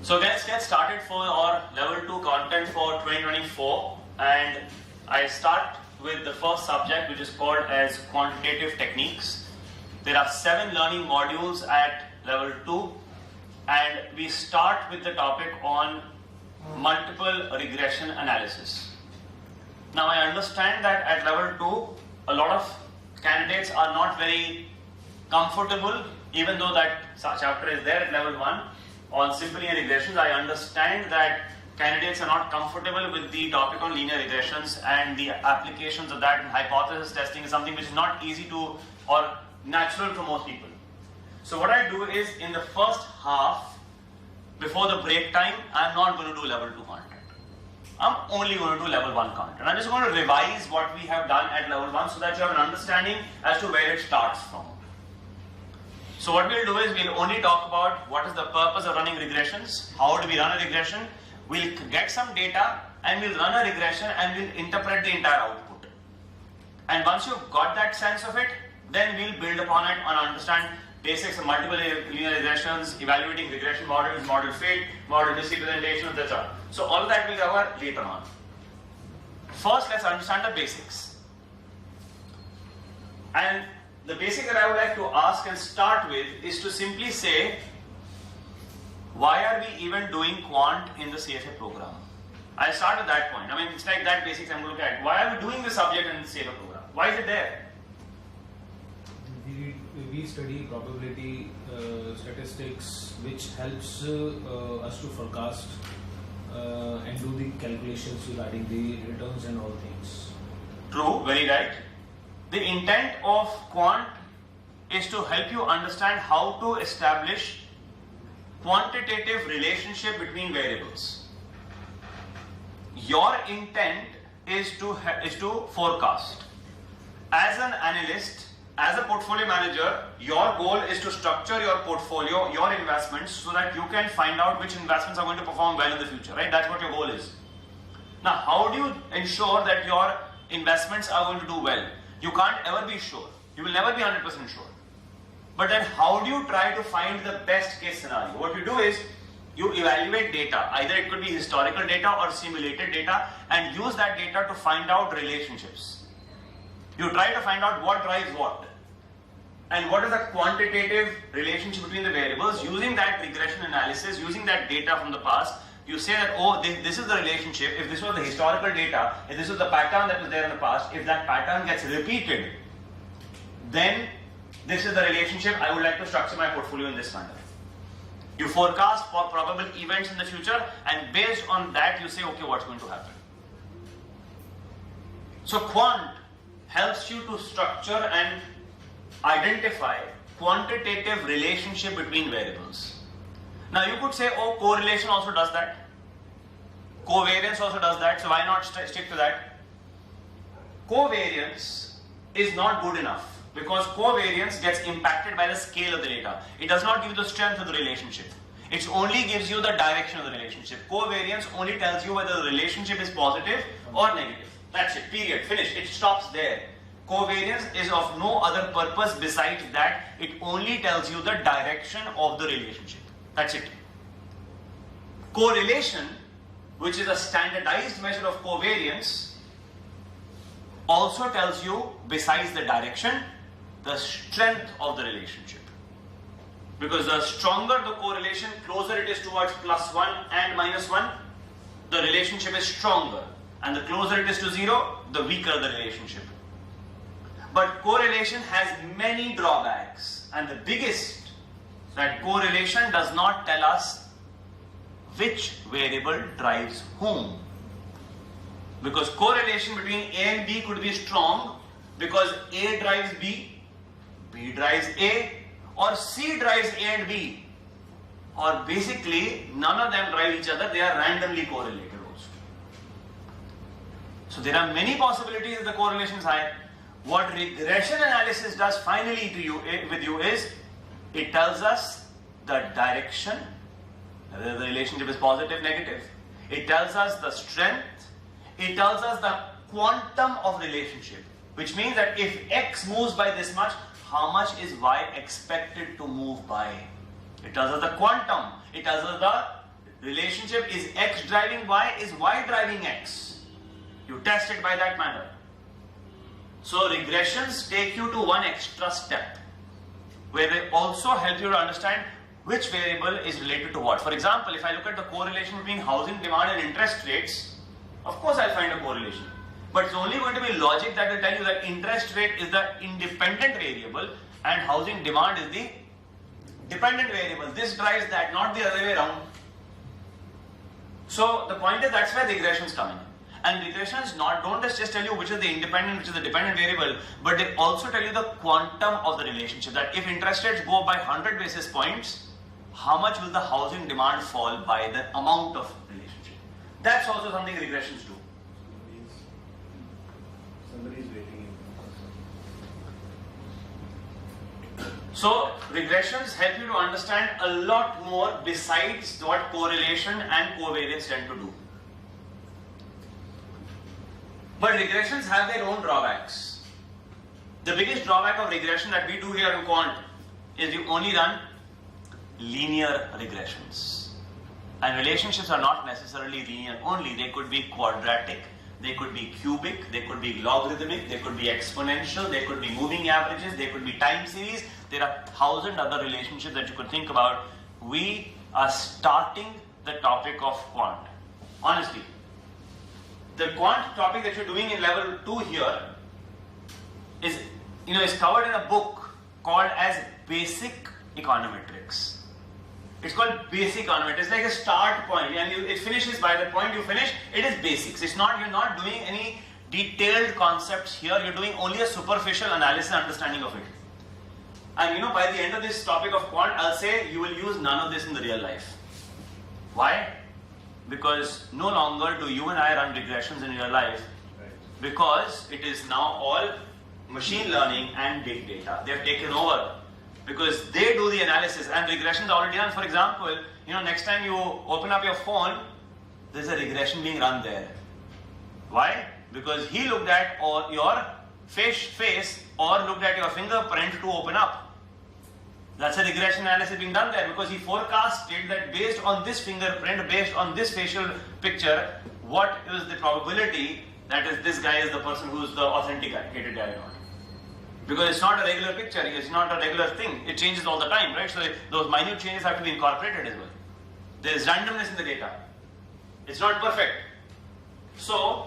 So let's get started for our level 2 content for 2024, and I start with the first subject, which is called as quantitative techniques. There are 7 learning modules at level 2, and we start with the topic on multiple regression analysis. Now I understand that at level 2 a lot of candidates are not very comfortable, even though that chapter is there at level 1 on simple linear regressions. I understand that candidates are not comfortable with the topic on linear regressions, and the applications of that, and hypothesis testing is something which is not easy to or natural for most people. So what I do is, in the first half, before the break time, I'm not going to do level 2 content. I'm only going to do level 1 content. I'm just going to revise what we have done at level 1 so that you have an understanding as to where it starts from. So what we'll do is, we'll only talk about what is the purpose of running regressions, how do we run a regression, we'll get some data and we'll run a regression and we'll interpret the entire output. And once you've got that sense of it, then we'll build upon it and understand basics of multiple linear regressions, evaluating regression models, model fit, model misrepresentations, etc. So all of that we'll cover later on. First, let's understand the basics. And the basic that I would like to ask and start with is to simply say, why are we even doing quant in the CFA program? I'll start at that point. I mean, it's like that basics I'm going to look at. Why are we doing this subject in the CFA program? Why is it there? We study probability statistics, which helps us to forecast and do the calculations regarding the returns and all things. True, very right. The intent of quant is to help you understand how to establish quantitative relationship between variables. Your intent is to forecast. As an analyst, as a portfolio manager, your goal is to structure your portfolio, your investments, so that you can find out which investments are going to perform well in the future, right? That's what your goal is. Now, how do you ensure that your investments are going to do well? You can't ever be sure. You will never be 100% sure. But then how do you try to find the best case scenario? What you do is, you evaluate data. Either it could be historical data or simulated data, and use that data to find out relationships. You try to find out what drives what, and what is the quantitative relationship between the variables. Using that regression analysis, using that data from the past, you say that, oh, this is the relationship. If this was the historical data, if this was the pattern that was there in the past, if that pattern gets repeated, then this is the relationship. I would like to structure my portfolio in this manner. You forecast for probable events in the future, and based on that you say, okay, what's going to happen? So quant helps you to structure and identify quantitative relationship between variables. Now you could say, oh, correlation also does that, covariance also does that, so why not stick to that? Covariance is not good enough, because covariance gets impacted by the scale of the data. It does not give you the strength of the relationship. It only gives you the direction of the relationship. Covariance only tells you whether the relationship is positive or negative. That's it, period, finish, it stops there. Covariance is of no other purpose besides that. It only tells you the direction of the relationship. That's it. Correlation, which is a standardized measure of covariance, also tells you, besides the direction, the strength of the relationship. Because the stronger the correlation, closer it is towards +1 and -1, the relationship is stronger. And the closer it is to 0, the weaker the relationship. But correlation has many drawbacks, and the biggest, that correlation does not tell us which variable drives whom. Because correlation between A and B could be strong because A drives B, B drives A, or C drives A and B. Or basically, none of them drive each other, they are randomly correlated also. So there are many possibilities that the correlation is high. What regression analysis does finally with you is, it tells us the direction, whether the relationship is positive, negative. It tells us the strength. It tells us the quantum of relationship, which means that if X moves by this much, how much is Y expected to move by? It tells us the quantum. It tells us the relationship is x driving y, is y driving x. You test it by that manner. So regressions take you to one extra step, where they also help you to understand which variable is related to what. For example, if I look at the correlation between housing demand and interest rates, of course I'll find a correlation. But it's only going to be logic that will tell you that interest rate is the independent variable and housing demand is the dependent variable. This drives that, not the other way around. So the point is, that's where regressions come in. And regressions don't just tell you which is the independent, which is the dependent variable, but they also tell you the quantum of the relationship. That if interest rates go by 100 basis points, how much will the housing demand fall by the amount of relationship? That's also something regressions do. Somebody's waiting. So regressions help you to understand a lot more besides what correlation and covariance tend to do. But regressions have their own drawbacks. The biggest drawback of regression that we do here in quant is you only run linear regressions. And relationships are not necessarily linear only. They could be quadratic, they could be cubic, they could be logarithmic, they could be exponential, they could be moving averages, they could be time series. There are 1,000 other relationships that you could think about. We are starting the topic of quant. Honestly, the quant topic that you're doing in level 2 here is covered in a book called as Basic Econometrics. It's called Basic Econometrics. It's like a start point, and it finishes by the point you finish. It is basics. You're not doing any detailed concepts here. You're doing only a superficial analysis and understanding of it. And by the end of this topic of quant, I'll say you will use none of this in the real life. Why? Because no longer do you and I run regressions in real life, because it is now all machine learning and big data. They have taken over because they do the analysis and regressions are already done. For example, next time you open up your phone, there's a regression being run there. Why? Because he looked at your face or looked at your fingerprint to open up. That's a regression analysis being done there, because he forecasted that based on this fingerprint, based on this facial picture, what is the probability that this guy is the person who is the authenticated guy or not. Because it's not a regular picture, it's not a regular thing, it changes all the time, right? So those minute changes have to be incorporated as well. There is randomness in the data. It's not perfect. So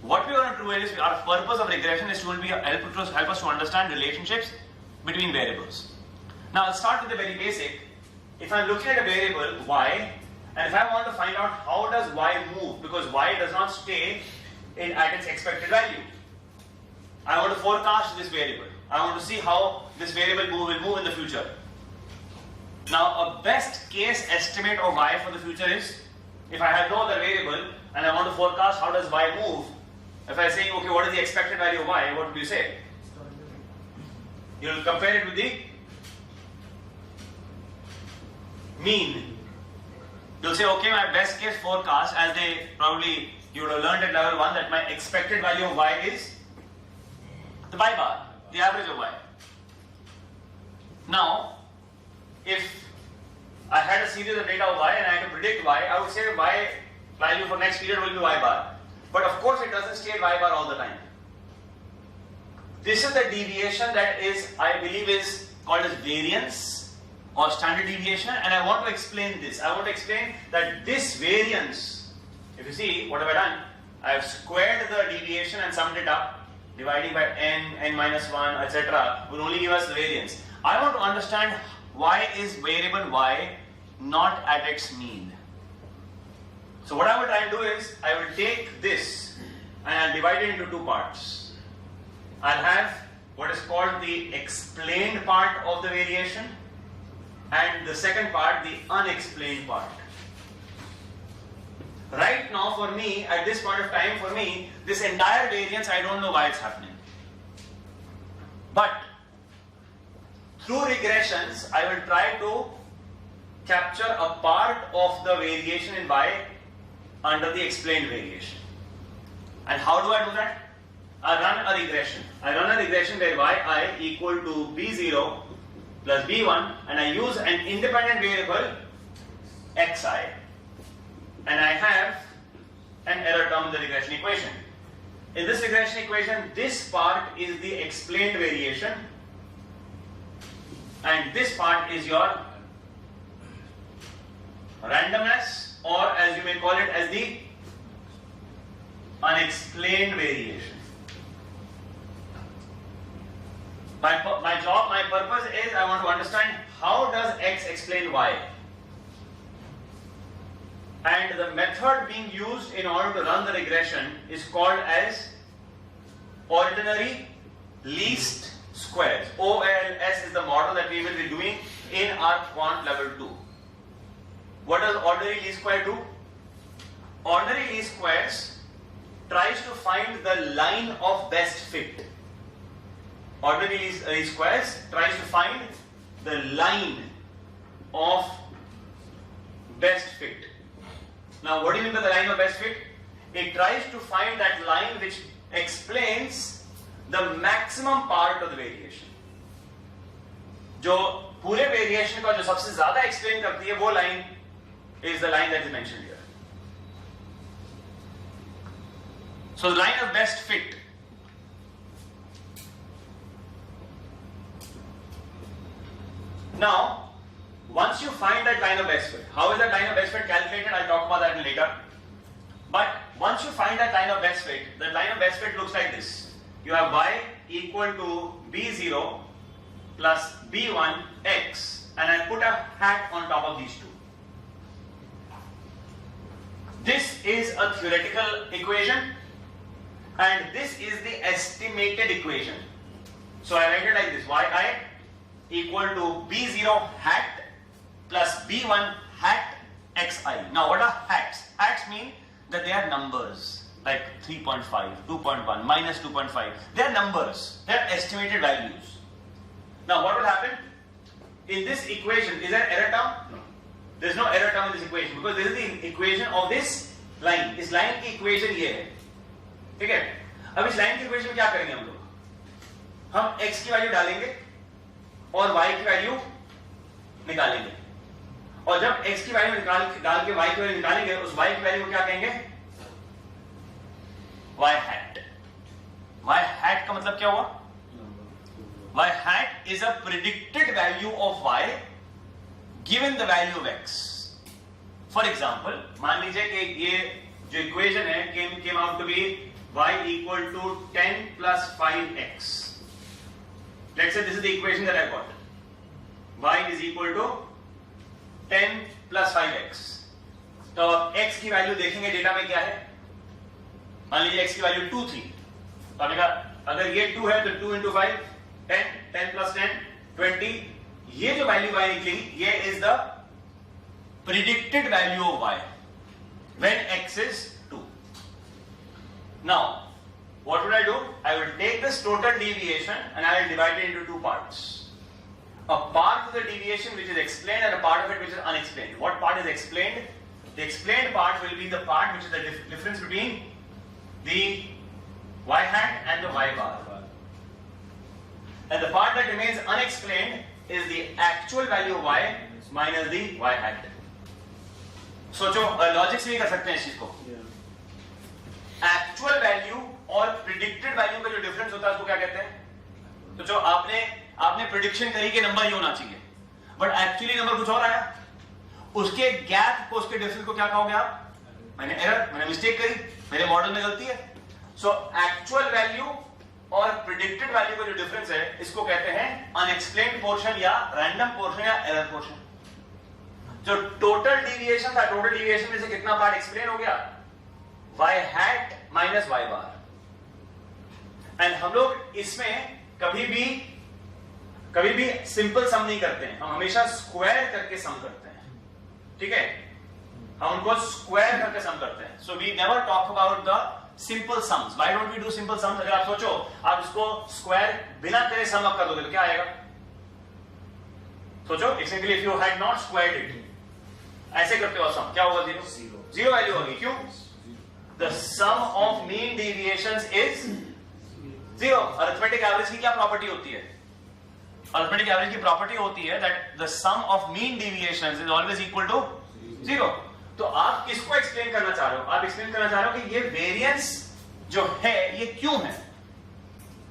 what we want to do is, our purpose of regression is to help us to understand relationships between variables. Now I'll start with the very basic. If I'm looking at a variable y, and if I want to find out how does y move, because y does not stay at its expected value. I want to forecast this variable. I want to see how this variable will move in the future. Now a best case estimate of y for the future is, if I have no other variable and I want to forecast how does y move, if I say, okay, what is the expected value of y, what do you say? You'll compare it with the mean. You'll say, okay, my best case forecast, as you would have learned at level 1, that my expected value of y is the y bar, the average of y. Now, if I had a series of data of y and I had to predict y, I would say y value for next period will be y bar. But of course it doesn't stay y bar all the time. This is the deviation that I believe is called as variance or standard deviation, and I want to explain this. I want to explain that this variance, if you see, what have I done? I have squared the deviation and summed it up, dividing by n minus 1, etc. will only give us the variance. I want to understand why is variable y not at its mean. So what I will try and do is, I will take this and I'll divide it into two parts. I'll have what is called the explained part of the variation, and the second part, the unexplained part. Right now for me, at this point of time, for me, this entire variance, I don't know why it's happening. But through regressions, I will try to capture a part of the variation in y under the explained variation. And how do I do that? I run a regression. I run a regression where yi equal to b0 plus b1, and I use an independent variable xi, and I have an error term in the regression equation. In this regression equation, this part is the explained variation and this part is your randomness, or as you may call it as the unexplained variation. My purpose is I want to understand how does X explain Y. And the method being used in order to run the regression is called as ordinary least squares. OLS is the model that we will be doing in our quant level 2. What does ordinary least square do? Ordinary least squares tries to find the line of best fit. Ordinary least squares tries to find the line of best fit. Now, what do you mean by the line of best fit? It tries to find that line which explains the maximum part of the variation. जो पूरे variation का जो सबसे ज़्यादा explain करती है वो line is the line that is mentioned here. So the line of best fit. Now, once you find that line of best fit, how is that line of best fit calculated? I'll talk about that later. But once you find that line of best fit, that line of best fit looks like this. You have y equal to b0 plus b1 x, and I put a hat on top of these two. This is a theoretical equation, and this is the estimated equation. So I write it like this: yi equal to b0 hat plus b1 hat xi. Now what are hats? Hats mean that they are numbers, like 3.5, 2.1, minus 2.5. They are numbers, they are estimated values. Now what will happen? In this equation, is there an error term? No. There is no error term in this equation because this is the equation of this line. इस line की equation ये है, ठीक है? अब इस line की equation में क्या करेंगे हम लोग? हम x की वैल्यू डालेंगे और y की वैल्यू निकालेंगे, और जब x की वैल्यू डाल के y की वैल्यू निकालेंगे, उस y की वैल्यू को क्या कहेंगे? y hat. y hat का मतलब क्या हुआ? y hat is a predicted value of y given the value of x. For example, मान लीजिए कि ये जो equation है came out to be y equal to 10 plus 5x. Let's say this is the equation that I got. y is equal to 10 plus 5x. तो x की value देखेंगे data में क्या है? मान लीजिए x की वैल्यू 2 थी, तो हमने कहा अगर ये 2 है तो 2 into 5 10, 10 plus 10 20. ये जो वैल्यू y निकली, ये is the predicted value of y when x is 2. Now what would I do? I will take this total deviation and I will divide it into two parts. A part of the deviation which is explained and a part of it which is unexplained. What part is explained? The explained part will be the part which is the difference between the y hat and the y bar. And the part that remains unexplained is the actual value of y minus the y hat. सोचो logic से भी कर सकते हैं इस चीज को. Actual value और प्रिडिक्टेड वैल्यू का जो डिफरेंस होता है उसको क्या कहते हैं? तो जो आपने प्रिडिक्शन करी कि नंबर ये होना चाहिए, बट एक्चुअली नंबर कुछ और आया, उसके गैप को, उसके डिफरेंस को क्या कहोगे आप? मैंने मिस्टेक करी, मेरे मॉडल में गलती है. सो एक्चुअल वैल्यू और प्रिडिक्टेड वैल्यू का जो डिफरेंस है, इसको कहते हैं अनएक्सप्लेन्ड पोर्शन या रैंडम पोर्शन या एरर पोर्शन. जो टोटल डिविएशन था, टोटल डिविएशन में से कितना पार्ट एक्सप्लेन हो गया? y hat minus y bar. And हम लोग इसमें कभी भी सिंपल सम नहीं करते हैं, हम हमेशा स्क्वायर करके सम करते हैं. ठीक है, हम उनको स्क्वायर करके सम करते हैं. So we never talk about the simple sums. Why don't we do simple sums? अगर आप सोचो आप इसको स्क्वायर बिना करे सम अप कर दोगे तो क्या आएगा? सोचो, actually if you had not squared it, ऐसे करते हो सम, क्या होगा? जीरो वैल्यू होगी. क्यों? The sum of mean deviations is zero. Arithmetic average की क्या प्रॉपर्टी होती है? अरिथमेटिक एवरेज की प्रॉपर्टी होती है that the sum of mean deviations is always equal to zero. तो आप किसको एक्सप्लेन करना चाह रहे हो? आप एक्सप्लेन करना चाह रहे हो कि ये वेरिएंस जो है ये क्यों है,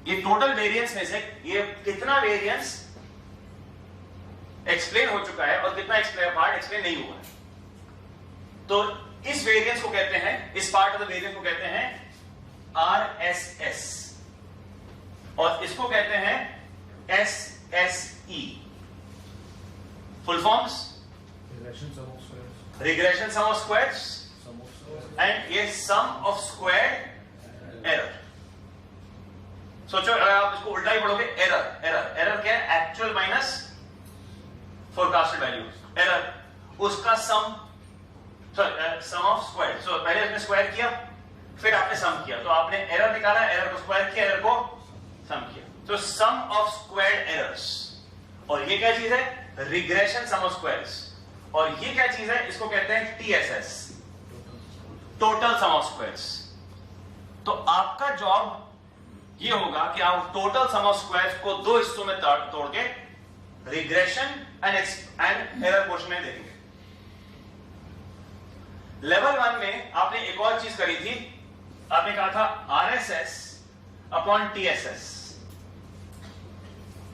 ये टोटल वेरिएंस में से ये कितना वेरिएंस एक्सप्लेन हो चुका है और कितना पार्ट एक्सप्लेन नहीं हुआ है। तो इस वेरिएंस को कहते हैं, इस पार्ट ऑफ द वेरिएंस को कहते हैं RSS और इसको कहते हैं SSE। Full forms regression sum of squares and ये सम ऑफ स्क्वायर्ड एरर। सोचो अगर आप इसको उल्टा ही पढ़ोगे, एरर क्या है? Actual minus forecasted value. Error उसका सम ऑफ स्क्वायर। सो पहले आपने स्क्वायर किया, फिर आपने सम किया, तो आपने एरर निकाला, एरर को स्क्वायर किया, एरर को सम किया। तो सम ऑफ स्क्वायर्ड एरर्स, और ये क्या चीज है? Regression sum of squares. और ये क्या चीज है? इसको कहते हैं TSS, total sum of squares. तो आपका जॉब ये होगा कि आप टोटल सम ऑफ स्क्वायर्स को दो हिस्सों में तोड़ के रिग्रेशन एंड एरर पोर्शन में देखेंगे। लेवल 1 में आपने एक और चीज करी थी, आपने कहा था RSS अपॉन TSS।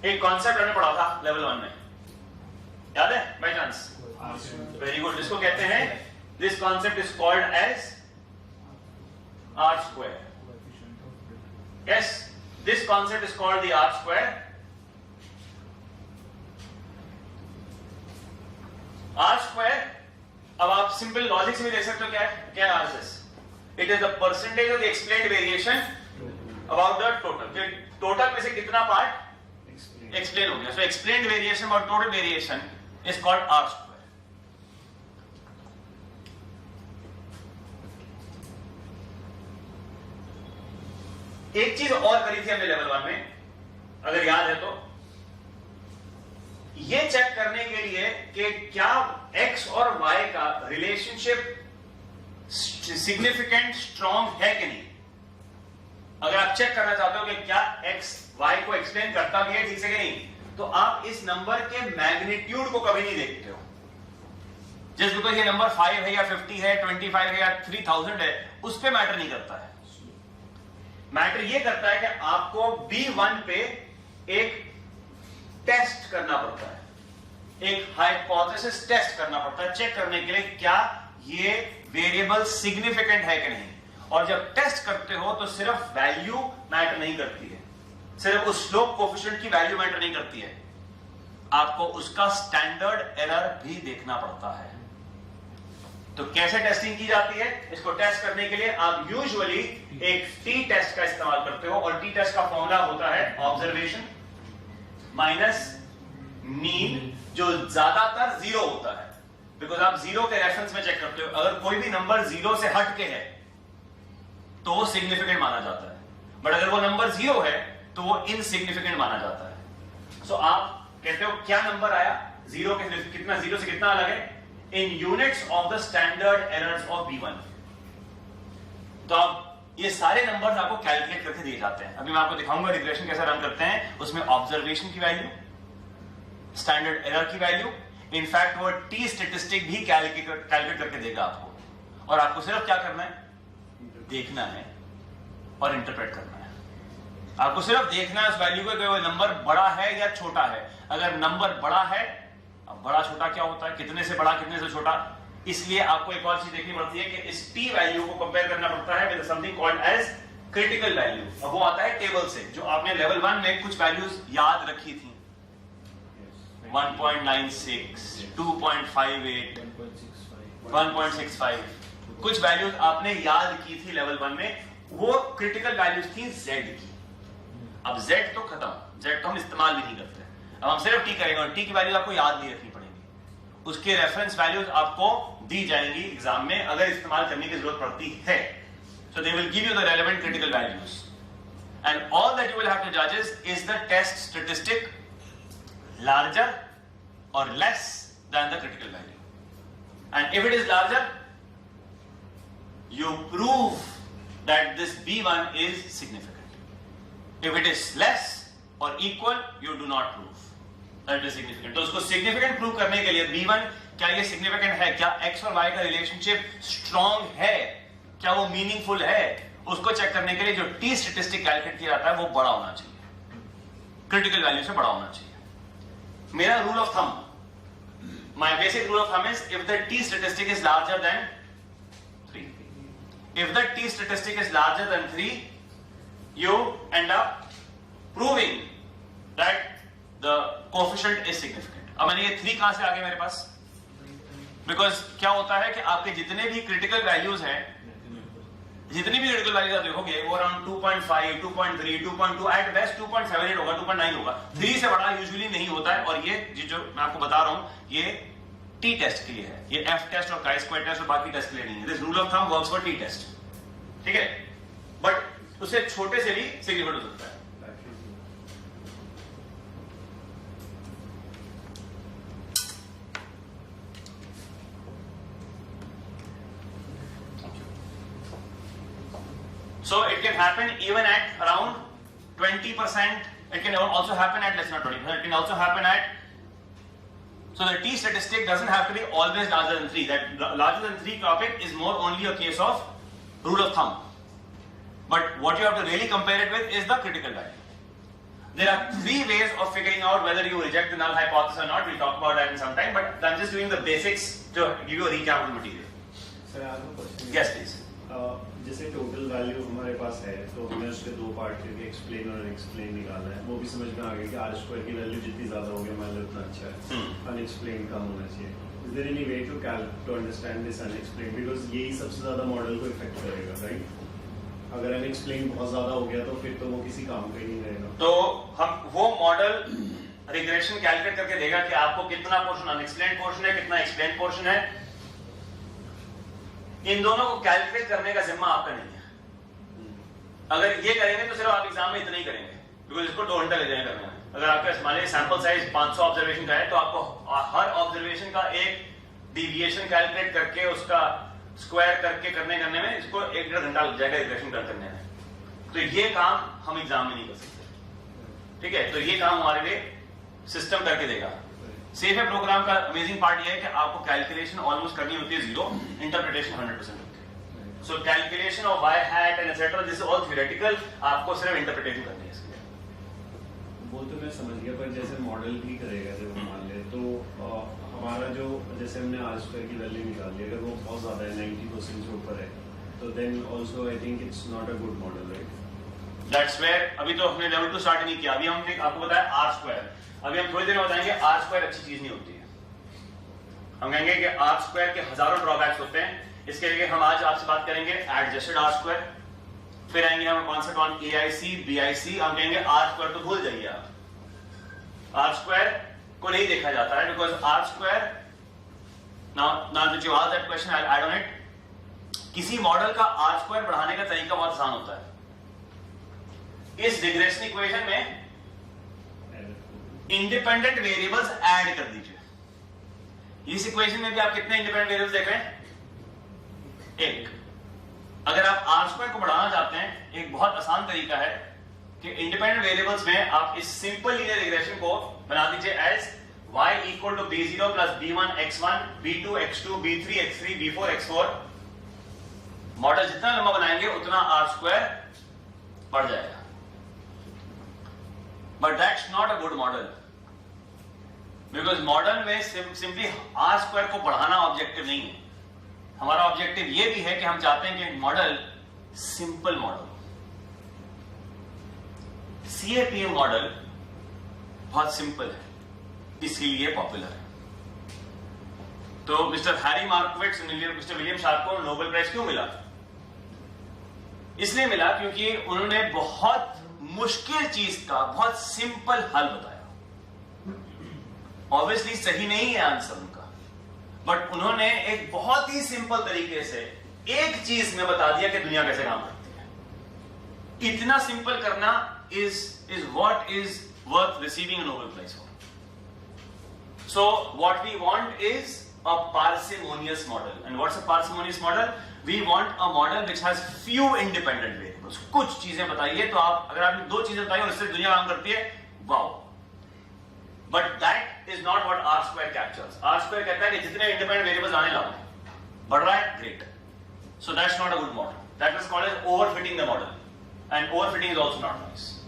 एक कॉन्सेप्ट हमने पढ़ा था लेवल 1 में, याद है बाय चांस? Very good. इसको कहते हैं, this concept is called as R square. Yes, this concept is called the R square. R square, अब आप सिंपल लॉजिक से भी देख सकते हो क्या है? क्या है RSS? It is the percentage of the explained variation about the total. Total में से कितना पार्ट एक्सप्लेन हो गया? So explained variation about total variation is called R square. एक चीज और करी थी हमने लेवल 1 में, अगर याद है तो, ये चेक करने के लिए कि क्या x और y का रिलेशनशिप सिग्निफिकेंट स्ट्रॉन्ग है कि नहीं। अगर आप चेक करना चाहते हो कि क्या x y को एक्सप्लेन करता भी है ठीक से कि नहीं, तो आप इस नंबर के मैग्नीट्यूड को कभी नहीं देखते हो। जस्ट बिकॉज ये नंबर 5 है या 50 है, 25 है या 3000 है, उस पर मैटर नहीं करता है। मैटर ये करता है कि आपको B1 पे एक टेस्ट करना पड़ता है, एक हाइपोथेसिस टेस्ट करना पड़ता है, चेक करने के लिए क्या ये वेरिएबल सिग्निफिकेंट है कि नहीं। और जब टेस्ट करते हो तो सिर्फ वैल्यू मैटर नहीं करती है, सिर्फ उस स्लोप कोएफिशिएंट की वैल्यू मैटर नहीं करती है, आपको उसका स्टैंडर्ड एरर भी देखना पड़ता है। तो कैसे टेस्टिंग की जाती है? इसको टेस्ट करने के लिए आप यूजुअली एक टी टेस्ट का इस्तेमाल करते हो, और टी टेस्ट का फॉर्मूला होता है ऑब्जर्वेशन माइनस मीन, जो ज्यादातर 0 होता है, बिकॉज आप 0 के रेफरेंस में चेक करते हो। अगर कोई भी नंबर 0 से हट के है तो वो सिग्निफिकेंट माना जाता है, बट अगर वो नंबर 0 है तो वो इनसिग्निफिकेंट माना जाता है। सो आप कहते हो क्या नंबर आया 0 के, कितना 0 से कितना अलग है? in units of the standard errors of B1। तो अब ये सारे नंबर्स आपको कैलकुलेट करके दिए जाते हैं। अभी मैं आपको दिखाऊंगा रिग्रेशन कैसे रन करते हैं। उसमें ऑब्जर्वेशन की वैल्यू, स्टैंडर्ड एरर की वैल्यू, इनफैक्ट वो टी स्टेटिस्टिक भी कैलकुलेट करके देगा आपको, और आपको सिर्फ क्या करना है? देखना है और इंटरप्रेट करना है। आपको सिर्फ देखना है उस वैल्यू को कि वो नंबर बड़ा है या छोटा है। अगर नंबर बड़ा है, अब बड़ा छोटा क्या होता है? कितने से बड़ा, कितने से छोटा। इसलिए आपको एक और चीज देखनी पड़ती है कि इस टी वैल्यू को कंपेयर करना पड़ता है with something called as critical value. अब वो आता है टेबल से, जो आपने लेवल 1 में कुछ वैल्यूज याद रखी थी, 1.96, 2.58, 1.65, कुछ वैल्यूज आपने याद की थी लेवल 1 में, वो क्रिटिकल वैल्यूज थी Z की। अब Z तो खत्म, Z तो हम इस्तेमाल भी नहीं करते, अब हम सिर्फ टी करेंगे, और टी की वैल्यू आपको याद नहीं रखनी पड़ेगी। उसके रेफरेंस वैल्यूज आपको दी जाएंगी एग्जाम में अगर इस्तेमाल करने की जरूरत पड़ती है। So they will give you the relevant critical values, and all that you will have to जज is the test statistic larger or less than the critical value, and if it is larger you prove that this B1 is significant. If it is less or equal, you do not prove that it is significant. तो उसको significant prove करने के लिए B1 क्या ये significant है, क्या x और y का रिलेशनशिप स्ट्रॉन्ग है, क्या वो मीनिंगफुल है, उसको चेक करने के लिए जो t स्टैटिस्टिक कैलकुलेट किया जाता है वो बड़ा होना चाहिए, क्रिटिकल वैल्यू से बड़ा होना चाहिए। मेरा rule of thumb, my basic rule of thumb is if the t statistic is larger than 3, if the t statistic is larger than 3, you end up proving that the coefficient is significant। अब मैंने ये 3 कहां से आ गए मेरे पास, because क्या होता है कि आपके जितने भी क्रिटिकल वैल्यूज हैं, जितनी भी क्रिटिकल वैल्यूज आप देखोगे वो अराउंड 2.5, 2.3, 2.2, एट बेस्ट 2.78 होगा, 2.9 होगा, 3 से बड़ा यूजुअली नहीं होता है। और ये जो मैं आपको बता रहा हूं ये टी टेस्ट के लिए है, ये एफ टेस्ट और chi-square टेस्ट और बाकी टेस्ट के लिए नहीं है। This rule of thumb works for T test, ठीक है, बट उससे छोटे से भी सिग्निफिकेंट हो सकता है। So it can happen even at around 20%. It can also happen at less than 20%. It can also happen at, so the t statistic doesn't have to be always larger than 3. That larger than 3 topic is more only a case of rule of thumb. But what you have to really compare it with is the critical value. There are 3 ways of figuring out whether you reject the null hypothesis or not. We'll talk about that in some time. But I'm just doing the basics to give you a recap of the material. Sir, I have a question. Yes, please. जैसे total value हमारे पास है तो हमें उसके 2 part करके explain और explain निकालना है। वो भी समझ में आ गया कि आर स्क्वायर की वैल्यू जितनी ज्यादा होगी हमारे लिए उतना अच्छा है, अनएक्सप्लेन कम होना चाहिए। Is there any way to understand this unexplained, because यही सबसे ज्यादा मॉडल को इफेक्ट करेगा, राइट? अगर अनएक्सप्लेन बहुत ज्यादा हो गया तो फिर तो वो किसी काम का ही नहीं रहेगा। तो हम वो मॉडल रिग्रेशन कैलकुलेट करके देगा कि आपको कितना पोर्शन अनएक्सप्लेन्ड पोर्शन है, कितना एक्सप्लेन पोर्शन है। इन दोनों को कैलकुलेट करने का जिम्मा आपका नहीं है। अगर ये करेंगे तो सिर्फ आप एग्जाम में इतना ही करेंगे, बिकॉज इसको 2 घंटा ले जाएगा करने में। अगर आपका मान लीजिए सैंपल साइज 500 ऑब्जर्वेशन का है तो आपको हर ऑब्जर्वेशन का एक डिविएशन कैलकुलेट करके उसका स्क्वायर करके करने में इसको 1-1.5 घंटा लग जाएगा रिग्रेशन करने में। तो ये काम हम एग्जाम में नहीं कर सकते, ठीक है? तो ये काम हमारे लिए सिस्टम करके देगा। सेफ है प्रोग्राम का अमेजिंग पार्ट ये है कि आपको कैलकुलेशन ऑलमोस्ट करनी होती है 0, इंटरप्रिटेशन 100% होती है। So calculation of y hat and etc. This is all theoretical, आपको सिर्फ इंटरप्रिटेशन करनी है इसके लिए। वो तो मैं समझ गया, पर जैसे मॉडल भी करेगा जब मान ले तो हमारा जो जैसे हमने आर स्क्वायर की वैल्यू निकाल ली, अगर वो बहुत ज्यादा है 90% से ऊपर है तो then also I think it's not a good model, right? That's where अभी तो हमने लेवल 2 स्टार्ट नहीं किया, अभी हमने आपको बताया आर स्क्वायर। अभी हम थोड़ी देर में बताएंगे आर स्क्वायर अच्छी चीज नहीं होती है। हम कहेंगे कि आर स्क्वायर के हजारों ड्रॉबैक्स होते हैं। इसके लिए हम आज आपसे बात करेंगे एडजस्टेड आर स्क्वायर, फिर आएंगे हम कॉन्सेप्ट ऑन एआईसी, बीआईसी। हम कहेंगे आर स्क्वायर तो भूल जाइए आप, आर स्क्वायर को नहीं देखा जाता है, because R square now that you asked that question I add on it. किसी मॉडल का आर स्क्वायर बढ़ाने का तरीका बहुत आसान होता है। इस रिग्रेशन इक्वेशन में इंडिपेंडेंट वेरिएबल्स ऐड कर दीजिए। इस इक्वेशन में भी आप कितने इंडिपेंडेंट वेरिएबल्स देख रहे हैं? 1। अगर आप आर स्क्वायर को बढ़ाना चाहते हैं, एक बहुत आसान तरीका है कि इंडिपेंडेंट वेरिएबल्स में आप इस सिंपल लीनियर रिग्रेशन को बना दीजिए as y equal to b0 plus b1 x1 b2 x2 b3 x3 b4 x4। Model जितना लंबा बनाएंगे उतना आर स्क्वायर बढ़ जाएगा, but that's not a good model, because model में सिंपली आर स्क्वायर को बढ़ाना ऑब्जेक्टिव नहीं है। हमारा ऑब्जेक्टिव ये भी है कि हम चाहते हैं कि model simple model. CAPM model बहुत सिंपल है, इसलिए पॉपुलर है। तो mister Harry Markowitz, mister William Sharpe को नोबेल प्राइज क्यों मिला? इसलिए मिला क्योंकि उन्होंने बहुत मुश्किल चीज का बहुत सिंपल हल बताया। ऑब्वियसली सही नहीं है आंसर उनका, बट उन्होंने एक बहुत ही सिंपल तरीके से एक चीज में बता दिया कि दुनिया कैसे काम करती है। इतना सिंपल करना is what is worth receiving a Nobel Prize for. So what we want is a parsimonious model. And what's a parsimonious model? We want a model which has few independent variables. कुछ चीजें बताइए तो आप, अगर आपने 2 चीजें बताई और इससे दुनिया काम करती है, wow. But that that is not what R square captures. R square कहता है कि जितने independent variables आने लागू, बढ़ रहा है, great. So that's not a good model. That is called as overfitting the model, and overfitting is also not nice.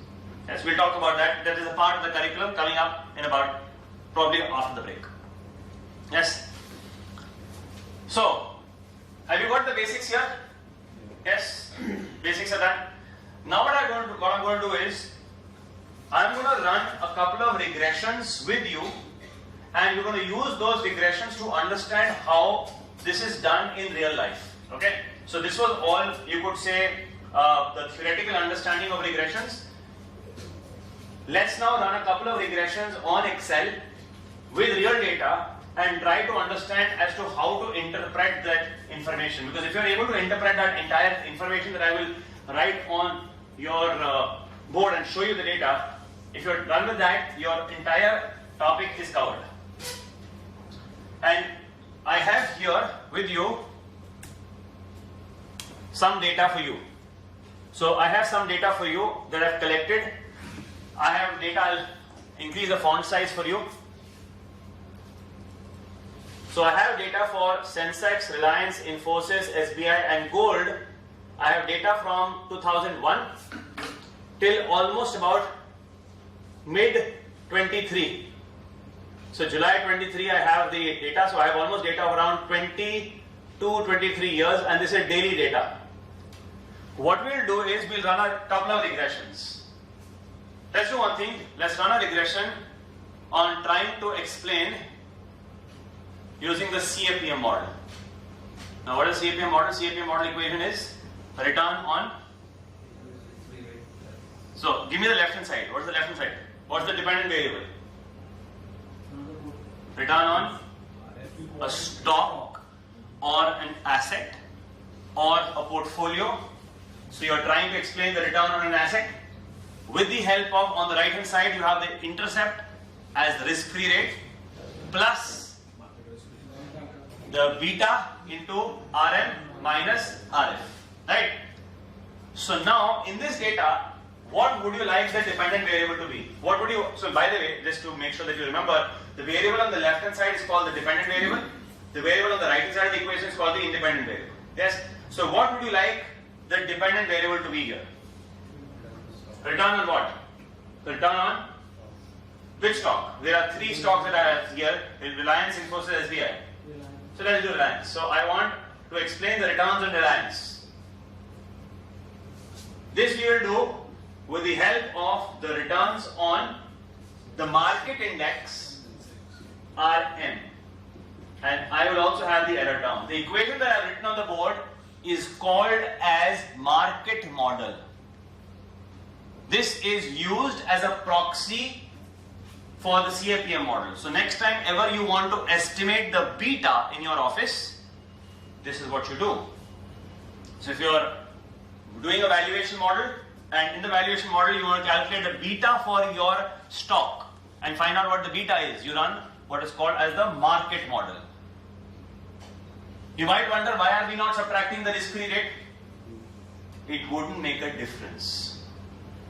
Yes, we'll talk about that. That is a part of the curriculum coming up in about probably after the break. Yes. So, have you got the basics here? Yes, basics are done. Now what I'm going to do is, I'm going to run a couple of regressions with you, and you're going to use those regressions to understand how this is done in real life. Okay? So this was all, you could say, the theoretical understanding of regressions. Let's now run a couple of regressions on Excel with real data and try to understand as to how to interpret that information. Because if you're able to interpret that entire information that I will write on your board and show you the data, if you're done with that, your entire topic is covered. And I have here with you some data for you. So I have some data for you that I've collected. I have data, I'll increase the font size for you. So I have data for Sensex, Reliance, Infosys, SBI and Gold. I have data from 2001 till almost about mid 23. So July 23 I have the data, so I have almost data of around 22-23 years, and this is daily data. What we'll do is we'll run a couple of regressions. Let's do one thing, let's run a regression on trying to explain using the CAPM model. Now what is CAPM model? CAPM model equation is return on. So give me the left hand side. What is the left hand side? What's the dependent variable? Return on a stock or an asset or a portfolio. So you are trying to explain the return on an asset with the help of, on the right hand side you have the intercept as the risk-free rate plus the beta into RM minus RF, right? So now in this data, what would you like the dependent variable to be? What would you, so by the way, just to make sure that you remember, the variable on the left hand side is called the dependent variable. The variable on the right hand side of the equation is called the independent variable. Yes? So what would you like the dependent variable to be here? Return on what? Return on which stock? There are three stocks that I have here, Reliance, Infosys, SBI. So let's do Reliance. So I want to explain the returns on Reliance. This we will do with the help of the returns on the market index RM. And I will also have the error term. The equation that I have written on the board is called as market model. This is used as a proxy for the CAPM model. So next time ever you want to estimate the beta in your office, this is what you do. So if you're doing a valuation model, and in the valuation model you want to calculate the beta for your stock and find out what the beta is, you run what is called as the market model. You might wonder, why are we not subtracting the risk-free rate? It wouldn't make a difference.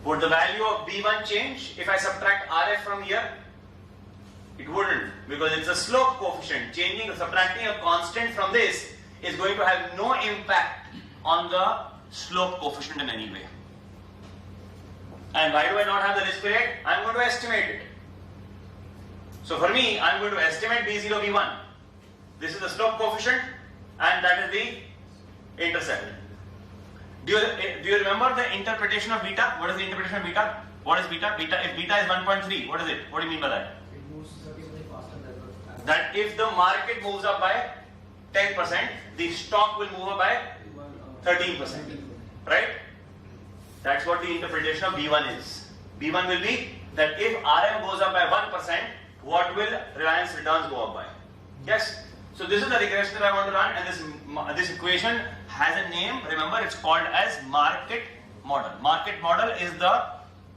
Would the value of B1 change if I subtract RF from here? It wouldn't, because it's a slope coefficient. Changing or subtracting a constant from this is going to have no impact on the slope coefficient in any way. And why do I not have the risk-free rate? I'm going to estimate it. So for me, I'm going to estimate B0, B1. This is the slope coefficient and that is the intercept. Do you remember the interpretation of beta? What is the interpretation of beta? What is beta? Beta, if beta is 1.3, what is it? What do you mean by that? It moves 30% faster than That if the market moves up by 10%, the stock will move up by 13%. Right? That's what the interpretation of B1 is. B1 will be that if RM goes up by 1%, what will Reliance returns go up by? Yes? So this is the regression that I want to run, and this equation has a name. Remember, it's called as market model. Market model is the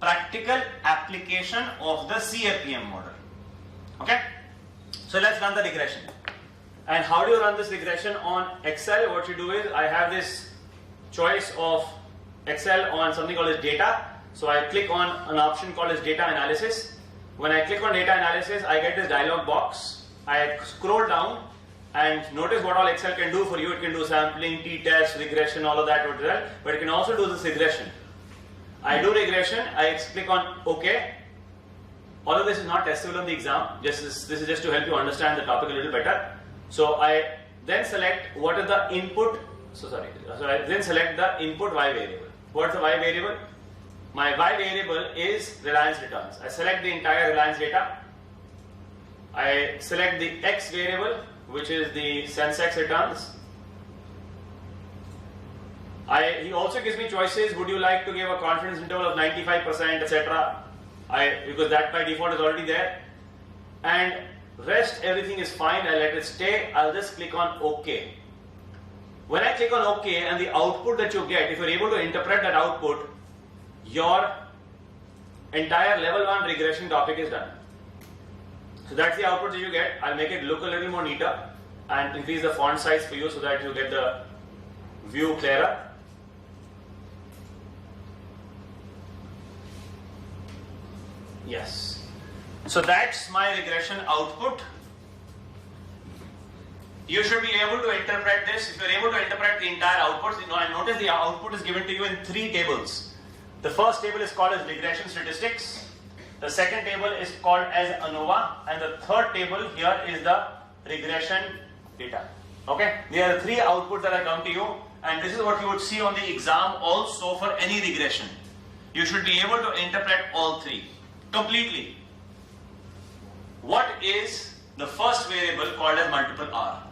practical application of the CAPM model. Okay? So let's run the regression. And how do you run this regression on Excel? What you do is, I have this choice of Excel on something called as data. So I click on an option called as data analysis. When I click on data analysis, I get this dialog box. I scroll down and notice what all Excel can do for you. It can do sampling, t-test, regression, all of that, but it can also do this regression. I do regression, I click on OK. All of this is not testable on the exam. This is just to help you understand the topic a little better. So I then select what is the input. So I then select the input Y variable. What's the Y variable? My Y variable is Reliance returns. I select the entire Reliance data. I select the X variable, which is the Sensex returns. He also gives me choices. Would you like to give a confidence interval of 95%, etc.? Because that by default is already there. And rest everything is fine. I let it stay. I'll just click on OK. When I click on OK and the output that you get, if you're able to interpret that output, your entire level 1 regression topic is done. So that's the output that you get. I'll make it look a little more neater and increase the font size for you so that you get the view clearer. Yes. So that's my regression output. You should be able to interpret this. If you're able to interpret the entire output, I notice the output is given to you in 3 tables. The first table is called as regression statistics. The second table is called as ANOVA, and the third table here is the regression data. Okay, there are 3 outputs that have come to you, and this is what you would see on the exam also for any regression. You should be able to interpret all 3 completely. What is the first variable called as multiple R?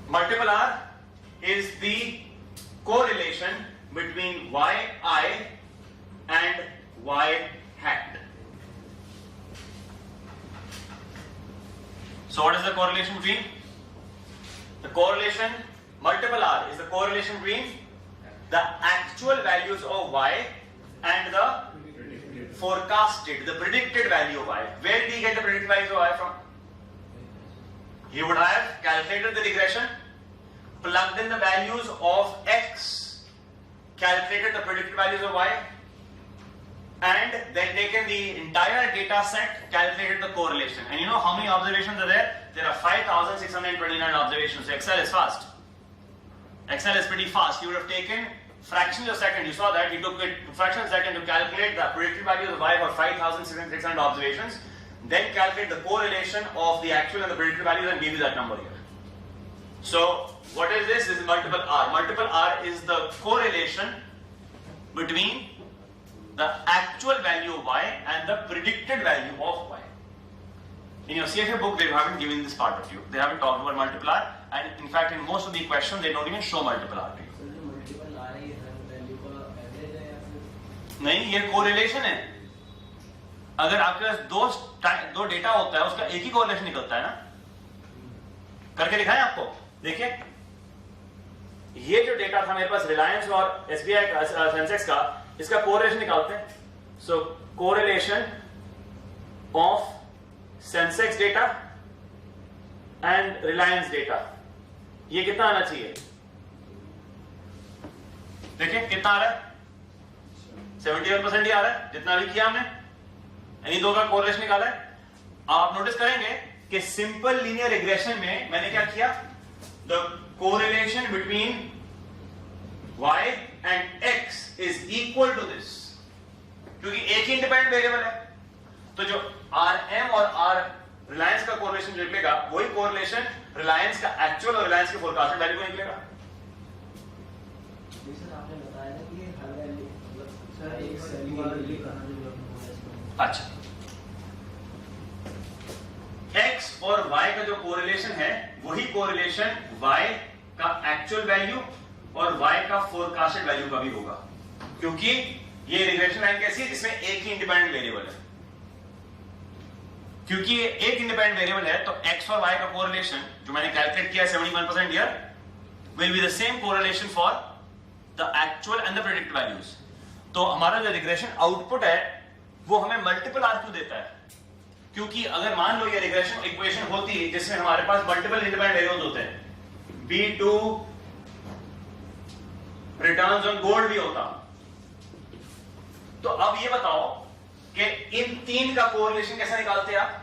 Multiple R is the correlation between yi and y hat. So what is the correlation between? The correlation, multiple R is the correlation between the actual values of y and the forecasted, the predicted value of y. Where did he get the predicted values of y from? He would have calculated the regression, plugged in the values of x, calculated the predicted values of y, and then taken the entire data set, calculated the correlation. And you know how many observations are there? There are 5,629 observations. So Excel is fast. Excel is pretty fast. You would have taken fractions of a second. You saw that. He took it fractions of a second to calculate the predicted values of y for 5,600 observations. Then calculate the correlation of the actual and the predicted values and give you that number here. So what is this? This is multiple R. Multiple R is the correlation between the actual value of y and the predicted value of y. In your CFA book, they haven't given this part of you. They haven't talked about multiple R, and in fact, in most of the questions, they don't even show multiple R to you. So the multiple R है value का average है या फिर? नहीं, ये correlation है. अगर आपके पास दो डेटा होता है, उसका एक ही correlation निकलता है ना? करके दिखाएं आपको. देखिए, ये जो डेटा था मेरे पास रिलायंस और SBI का, सेंसेक्स का, इसका correlation निकालते हैं. So correlation of Sensex data and Reliance data, ये कितना आना चाहिए? देखिए कितना आ रहा है? 71% ही आ रहा है, जितना भी किया हमने. इन्हीं दो का कोरिलेशन निकाला है. आप नोटिस करेंगे कि सिंपल लीनियर रिग्रेशन में मैंने क्या किया? The correlation between y and x is equal to this, क्योंकि एक ही इंडिपेंडेंट वेरिएबल है. तो जो RM और R रिलायंस का कोरिलेशन निकलेगा, वही कोरिलेशन रिलायंस का एक्चुअल और रिलायंस के फोरकास्टेड वैल्यू को निकलेगा. सर आपने बताया ना कि हर वैल्यू मतलब सर एक वैल्यू करना जो है. अच्छा, x और y का जो कोरिलेशन है, वही कोरिलेशन y का एक्चुअल वैल्यू और y का फोरकास्टेड वैल्यू का भी होगा, क्योंकि ये रिग्रेशन लाइन कैसी है जिसमें एक ही इंडिपेंडेंट वेरिएबल है. क्योंकि ये एक इंडिपेंडेंट वेरिएबल है, तो x और y का कोरिलेशन जो मैंने कैलकुलेट किया 71% here will be the same correlation for the actual and the predict values. तो हमारा जो रिग्रेशन आउटपुट है वो हमें मल्टीपल आर क्यों देता है? क्योंकि अगर मान लो ये रिग्रेशन इक्वेशन होती है जिसमें हमारे पास मल्टीपल इंडिपेंडेंट वेरिएबल्स होते हैं, B2 रिटर्न्स ऑन गोल्ड भी होता, तो अब ये बताओ कि इन तीन का कोरिलेशन कैसे निकालते आप?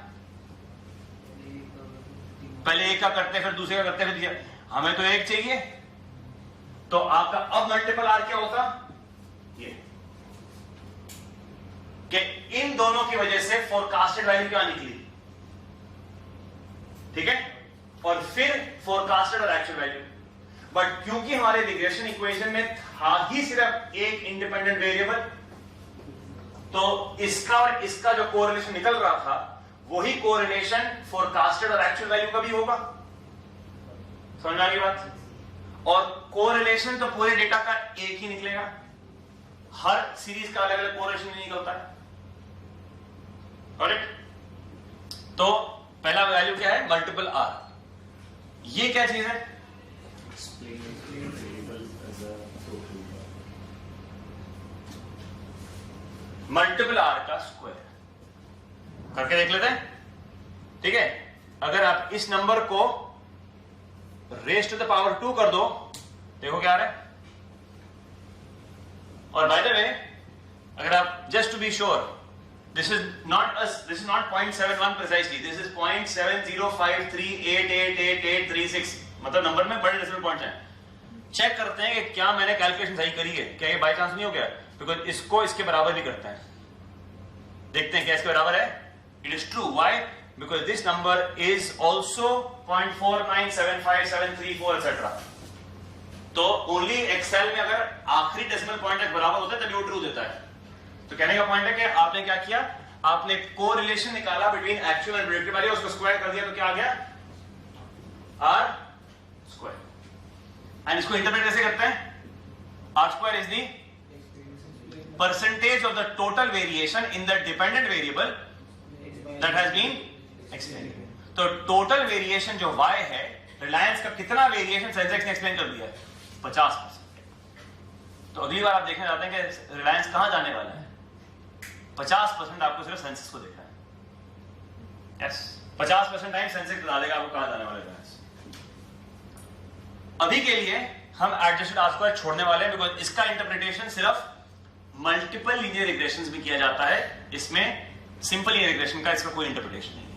पहले एक का करते फिर दूसरे का करते फिर तीसरे। हमें तो एक चाहिए, तो आपका अब मल्टीपल आर क्या होता? ये कि इन दोनों की वजह से फोरकास्टेड वैल्यू क्या निकली, ठीक है, और फिर फोरकास्टेड और एक्चुअल वैल्यू। बट क्योंकि हमारे रिग्रेशन इक्वेशन में था ही सिर्फ एक इंडिपेंडेंट वेरिएबल, तो इसका और इसका जो कोरिलेशन निकल रहा था वही कोरिलेशन फोरकास्टेड और एक्चुअल वैल्यू का भी होगा। समझ में आ गई बात? और कोरिलेशन तो पूरे डेटा का एक ही निकलेगा, हर सीरीज का अलग अलग कोरिलेशन नहीं निकलता है। करेक्ट? तो पहला वैल्यू क्या है? Multiple R. ये क्या चीज है? मल्टीपल आर का स्क्वायर करके देख लेते हैं, ठीक है। अगर आप इस नंबर को रेज टू द पावर 2 कर दो, देखो क्या आ रहा है। और बाय द वे, अगर आप just to be sure, this is not 0.71 precisely, this is 0.7053888836, मतलब नंबर में बड़े डेसिमल पॉइंट्स हैं। चेक करते हैं कि क्या मैंने कैलकुलेशन सही करी है, क्या ये बाय चांस नहीं हो गया, बिकॉज इसको इसके बराबर भी करते हैं। देखते हैं क्या इसके बराबर है। It is true. Why? Because this number is also 0.497573 etcetera. तो ओनली एक्सेल में अगर आखिरी डेसिमल पॉइंट तक बराबर होता है तभी वो ट्रू देता है। तो कहने का पॉइंट है कि आपने क्या किया, आपने कोरिलेशन निकाला between actual and predicted value, उसको स्क्वायर कर दिया, तो क्या आ गया? R square. एंड इसको इंटरप्रेट कैसे करते हैं? R square is the percentage of the total variation in the dependent variable that has been explained. तो total variation जो y है, रिलायंस का कितना वेरिएशन सेंसेक्स ने एक्सप्लेन कर दिया है? 50%। तो अगली बार आप देखने जाते हैं कि रिलायंस कहां जाने वाला है, 50% आपको सिर्फ सेंसेक्स को देखा है। यस, 50% टाइम सेंसेक्स बता देगा आपको कहां जाने वाला है रिलायंस। अभी के लिए हम एडजस्टेड आर स्क्वायर छोड़ने वाले हैं, बिकॉज इसका इंटरप्रिटेशन सिर्फ मल्टीपल लीनियर रिग्रेशंस में किया जाता है, इसमें सिंपल लीनियर रिग्रेशन का इसका कोई इंटरप्रिटेशन नहीं है।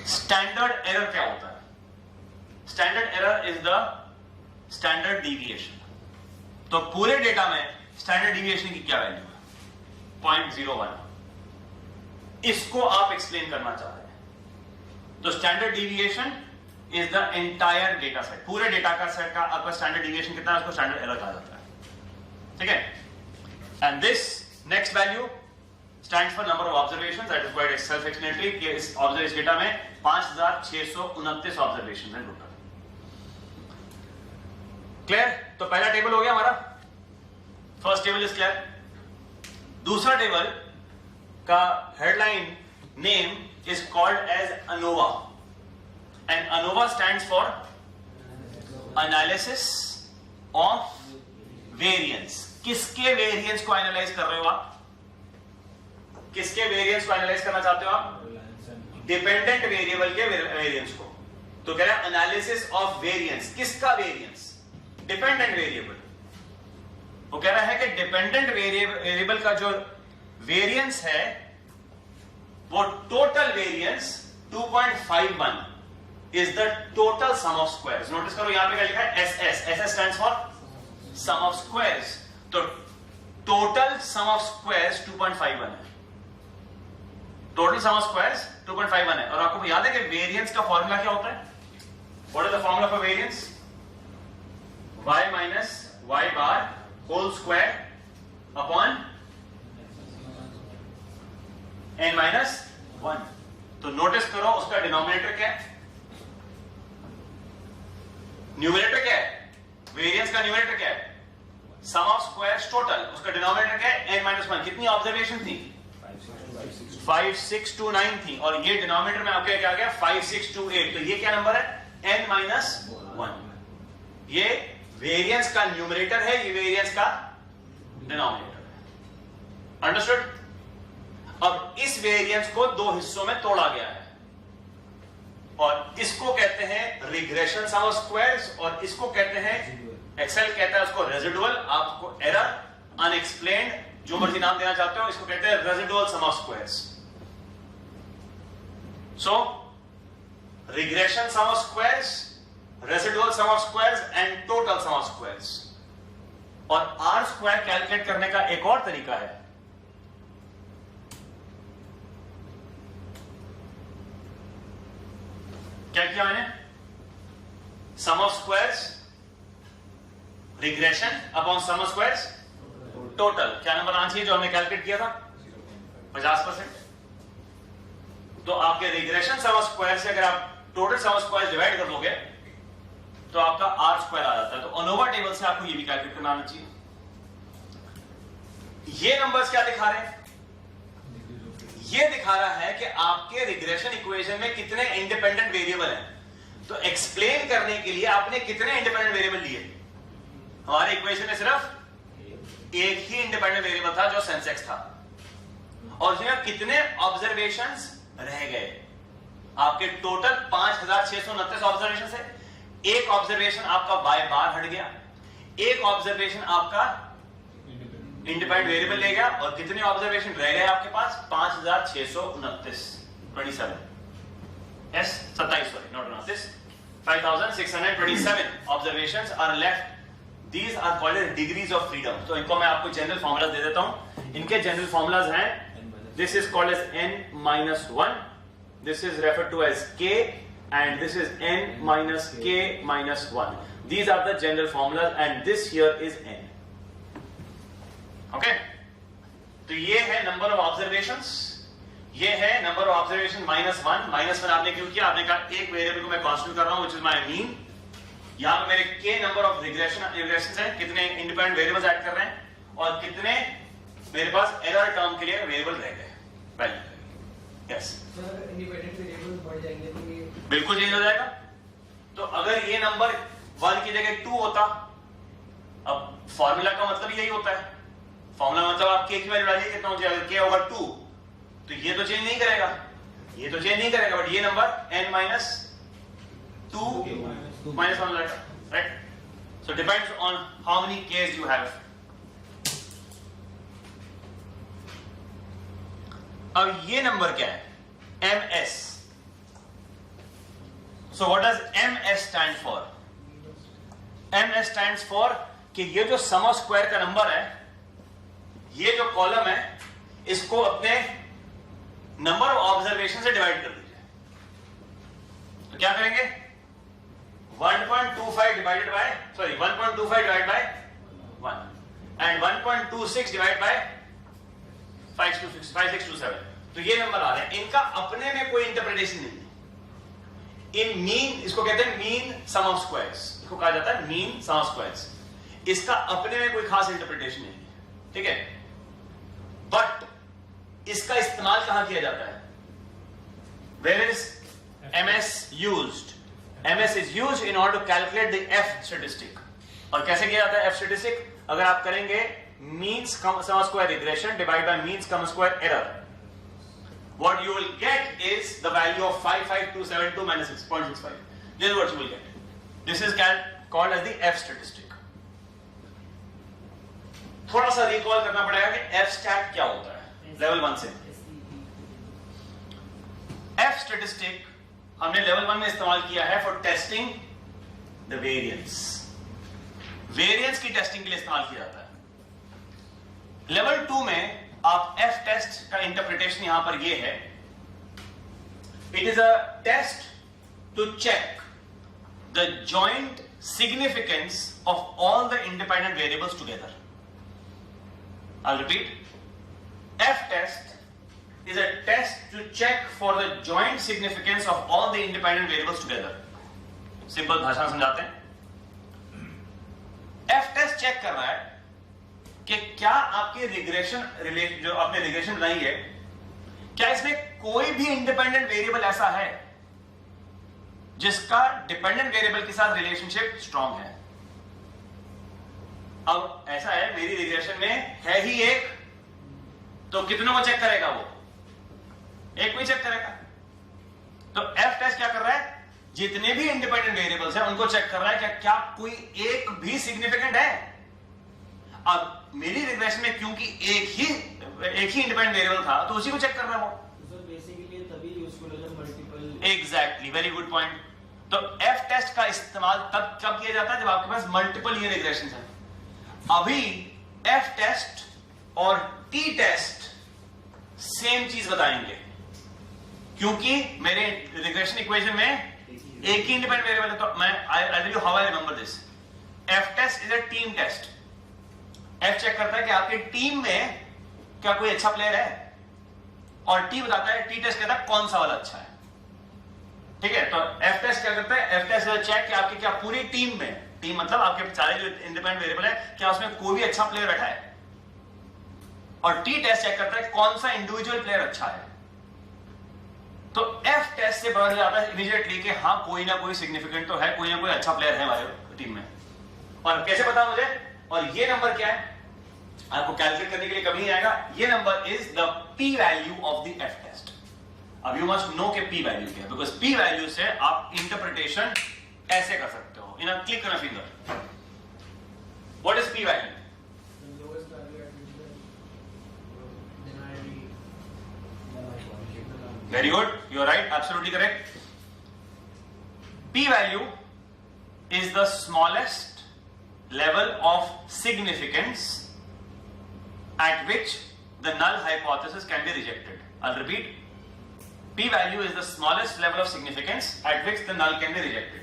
स्टैंडर्ड एरर क्या होता है? Standard error is the standard deviation. तो पूरे डेटा में स्टैंडर्ड डिविएशन की क्या वैल्यू है? 0.01। इसको आप एक्सप्लेन करना चाह रहे हैं, तो standard deviation is the entire data set. पूरे डेटा का सेट का आपका स्टैंडर्ड डिविएशन कितना है, उसको स्टैंडर्ड एरर कहा जाता है, ठीक है। And this next value stands for number of observations, that is quite self explanatory कि इस ऑब्जर्वेशन डेटा में 5629 ऑब्जर्वेशंस हैं टोटल। क्लियर? तो पहला टेबल हो गया हमारा, फर्स्ट टेबल इज क्लियर। दूसरा टेबल का headline name is called as ANOVA, and ANOVA stands for analysis of variance. किसके वेरिएंस को एनालाइज कर रहे हो आप? किसके वेरिएंस को एनालाइज करना चाहते हो आप? डिपेंडेंट वेरिएबल के वेरिएंस को। तो कह रहा है एनालिसिस ऑफ वेरिएंस। किसका वेरिएंस? Dependent variable. वो कह रहा है कि डिपेंडेंट वेरिएबल का जो वेरिएंस है वो total variance 2.51 is the total sum of squares. Notice करो यहां पे क्या लिखा है? SS। SS stands for sum of squares. तो टोटल सम ऑफ स्क्वायर्स 2.51 है। टोटल सम ऑफ स्क्वायर्स 2.51 है। और आपको याद है कि वेरिएंस का फॉर्मूला क्या होता है? What is the formula for variance? y minus y bar whole square upon n minus 1। तो नोटिस करो उसका डिनोमिनेटर क्या है, न्यूमरेटर क्या है? वेरिएंस का न्यूमरेटर क्या है? सम ऑफ स्क्वायर्स टोटल। उसका डिनोमिनेटर क्या है? n minus 1। कितनी ऑब्जर्वेशन थी? 5629 थी। और ये डिनोमिनेटर में आपका क्या गया? 5628। तो ये क्या नंबर है? n minus 1। ये वेरिएंस का न्यूमरेटर है, ये वेरिएंस का डिनोमिनेटर है। अंडरस्टूड? अब इस वेरिएंस को दो हिस्सों में तोड़ा गया है, और इसको कहते हैं रिग्रेशन सम ऑफ स्क्वायर्स, और इसको कहते हैं, एक्सेल कहता है उसको रेजिडुअल, आपको एरर, अनएक्सप्लेन्ड, जो मर्जी नाम देना चाहते हो, इसको कहते हैं residual sum of squares. So regression sum of squares, residual sum of squares and total sum of squares. और आर स्क्वायर कैलकुलेट करने का एक और तरीका है, क्या किया मैंने, sum of squares regression upon sum of squares total. क्या नंबर आना चाहिए जो हमने कैलकुलेट किया था, 50%। तो आपके रिग्रेशन सम ऑफ स्क्वायर से अगर आप total sum of square divide कर दोगे तो आपका आर स्क्वायर आ जाता है। तो अनोवा टेबल से आपको ये भी कैलकुलेट करना आना चाहिए। ये नंबर्स क्या दिखा रहे हैं, ये दिखा रहा है कि आपके रिग्रेशन इक्वेशन में कितने इंडिपेंडेंट वेरिएबल हैं। तो एक्सप्लेन करने के लिए आपने कितने इंडिपेंडेंट वेरिएबल लिए, हमारे इक्वेशन में सिर्फ एक ही इंडिपेंडेंट वेरिएबल था जो सेंसेक्स था, और उसमें कितने ऑब्जर्वेशंस रह गए। आपके टोटल 5629 ऑब्जर्वेशन से एक ऑब्जर्वेशन आपका बाय बार हट गया, एक ऑब्जर्वेशन आपका इंडिपेंडेंट वेरिएबल ले गया, और कितने ऑब्जर्वेशन रह गए आपके पास, 5629 27 yes 27 sorry not 29 5627 observations are left. These are called as degrees of freedom. तो इनको मैं आपको जनरल फॉर्मूला दे देता हूं। इनके जनरल फॉर्मूलाज हैं, this is called as n-1, this is referred to as k, and this is n minus k minus 1. These are the general formulas and this here is n. Okay? तो ये है number of observations, ये है number of observation -1। -1 आपने क्यों किया, आपने कहा एक वेरिएबल को मैं कांस्टेंट कर रहा हूं, which is my mean। यहां पे मेरे k नंबर ऑफ रिग्रेशंस हैं, कितने इंडिपेंडेंट वेरिएबल्स ऐड कर रहे हैं, और कितने मेरे पास एरर टर्म के लिए वेरिएबल रह गए value. Yes sir independent variable बढ़ जाएंगे तो ये बिल्कुल चेंज हो जाएगा। तो अगर ये नंबर 1 की जगह 2 होता, अब फॉर्मूला का मतलब यही होता है, फॉर्मूला मतलब आप k की वैल्यू डालिए कितना हो जाएगा, k ओवर 2, तो ये तो चेंज नहीं करेगा, ये तो चेंज नहीं करेगा, बट ये नंबर n minus 2 minus 1 रहेगा, right? So depends on how many k's you have. अब ये नंबर क्या है, ms. So what does ms stand for? ms stands for कि ये जो सम ऑफ स्क्वायर का नंबर है, ये जो कॉलम है, इसको अपने नंबर ऑफ ऑब्जर्वेशन से डिवाइड कर दीजिए। तो क्या करेंगे, 1.25 divided by 1.25 divided by 1 and 1.26 divided by 5627। तो ये नंबर आ रहे हैं, इनका अपने में कोई इंटरप्रिटेशन नहीं है। इन मीन, इसको कहते हैं मीन सम ऑफ स्क्वायर्स, इसको कहा जाता है मीन सम ऑफ स्क्वायर्स। इसका अपने में कोई खास इंटरप्रिटेशन नहीं है, ठीक है। बट इसका इस्तेमाल कहां किया जाता है, where is ms used? ms is used in order to calculate the f statistic। और कैसे किया जाता है f statistic? अगर आप करेंगे means sum square regression divided by means sum square error, what you will get is the value of 55272 minus 6.65। This is what you will get. This is called as the f statistic। थोड़ा सा recall करना पड़ेगा कि f stat क्या होता है level 1 से। f statistic हमने लेवल 1 में इस्तेमाल किया है for testing the variance, variance की टेस्टिंग के लिए इस्तेमाल किया जाता है। लेवल 2 में आप एफ टेस्ट का इंटरप्रिटेशन यहां पर ये है, it is a test to check the joint significance of all the independent variables together. I repeat, F test is a test to check for the joint significance of all the independent variables together। Simple भाषा में समझाते हैं, F test check कर रहा है कि क्या आपके रिग्रेशन जो आपने रिग्रेशन बनाई है, क्या इसमें कोई भी इंडिपेंडेंट वेरिएबल ऐसा है जिसका डिपेंडेंट वेरिएबल के साथ रिलेशनशिप स्ट्रांग है। अब ऐसा है, मेरी रिग्रेशन में है ही एक, तो कितनों को चेक करेगा, वो एक भी चेक करेगा। तो एफ टेस्ट क्या कर रहा है, जितने भी इंडिपेंडेंट वेरिएबल्स हैं उनको चेक कर रहा है कि क्या कोई एक भी सिग्निफिकेंट है। अब मेरी रिग्रेशन में क्योंकि एक ही इंडिपेंडेंट वेरिएबल था तो उसी को चेक कर रहा हूं। सर बेसिकली तभी यूजफुल है जब multiple. Exactly, very good point. तो एफ टेस्ट का इस्तेमाल तब कब किया जाता है जब आपके पास मल्टीपल ये रिग्रेशन है। अभी एफ टेस्ट और टी टेस्ट सेम चीज बताएंगे क्योंकि मेरे रिग्रेशन इक्वेशन में एक ही इंडिपेंडेंट वेरिएबल है। तो मैं I tell you how I remember this. F test is a team test. F check करता है कि आपकी टीम में क्या कोई अच्छा प्लेयर है, और टी बताता है, टी टेस्ट कहता है कौन सा वाला अच्छा है। ठीक है, तो एफ टेस्ट क्या करता है, एफ टेस्ट चेक कि आपकी क्या पूरी टीम में, टीम मतलब आपके सारे जो इंडिपेंडेंट वेरिएबल है, क्या उसमें कोई भी अच्छा प्लेयर बैठा है। और टी टेस्ट चेक करता है कौन सा इंडिविजुअल प्लेयर अच्छा है। तो एफ टेस्ट से पता जाता है इमीडिएटली कि हाँ कोई ना कोई सिग्निफिकेंट तो है, कोई ना कोई अच्छा प्लेयर है हमारे टीम में। और कैसे पता मुझे, और ये नंबर क्या है आपको कैलकुलेट करने के लिए कभी नहीं आएगा। ये number is the P value of the F test. अब यू मस्ट नो के पी वैल्यू क्या है, बिकॉज पी वैल्यू से आप इंटरप्रिटेशन ऐसे कर सकते हो in a click on a finger. What is P value? Very good, you are right, absolutely correct. P value is the smallest level of significance at which the null hypothesis can be rejected. I'll repeat. P value is the smallest level of significance at which the null can be rejected.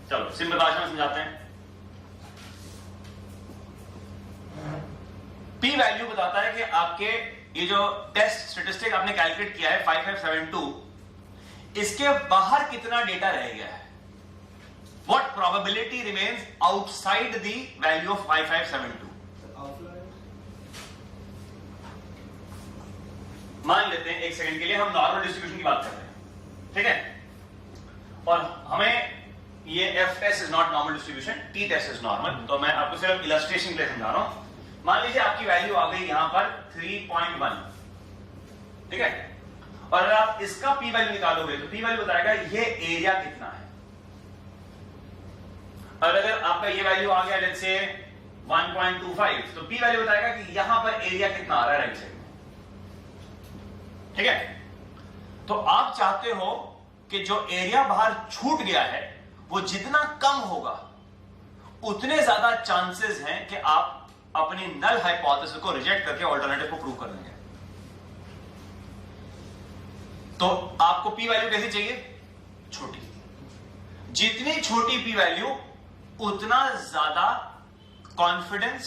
चलो simple भाषा में समझाते हैं। P value बताता है कि आपके ये जो टेस्ट स्टेटिस्टिक आपने कैलकुलेट किया है 5572, इसके बाहर कितना डेटा रह गया है। What probability remains outside the value of 5572? मान लेते हैं एक सेकंड के लिए हम नॉर्मल डिस्ट्रीब्यूशन की बात कर रहे हैं, ठीक है, और हमें ये F test is not normal distribution, T test is normal. तो मैं आपको सिर्फ इलस्ट्रेशन के लिए समझा रहा हूं। मान लीजिए आपकी वैल्यू आ गई यहां पर 3.1, ठीक है, और अगर आप इसका पी वैल्यू निकालोगे तो पी वैल्यू बताएगा ये एरिया कितना है। और अगर आपका ये वैल्यू आ गया लेट्स से 1.25, तो पी वैल्यू बताएगा कि यहां पर एरिया कितना आ रहा है राइट साइड में, ठीक है। तो आप चाहते हो कि जो एरिया बाहर छूट गया है वो जितना कम होगा उतने ज्यादा चांसेस हैं कि आप अपनी नल हाइपोथेसिस को रिजेक्ट करके ऑल्टरनेटिव को प्रूव कर लेंगे। तो आपको पी वैल्यू कैसी चाहिए? छोटी। जितनी छोटी पी वैल्यू उतना ज्यादा कॉन्फिडेंस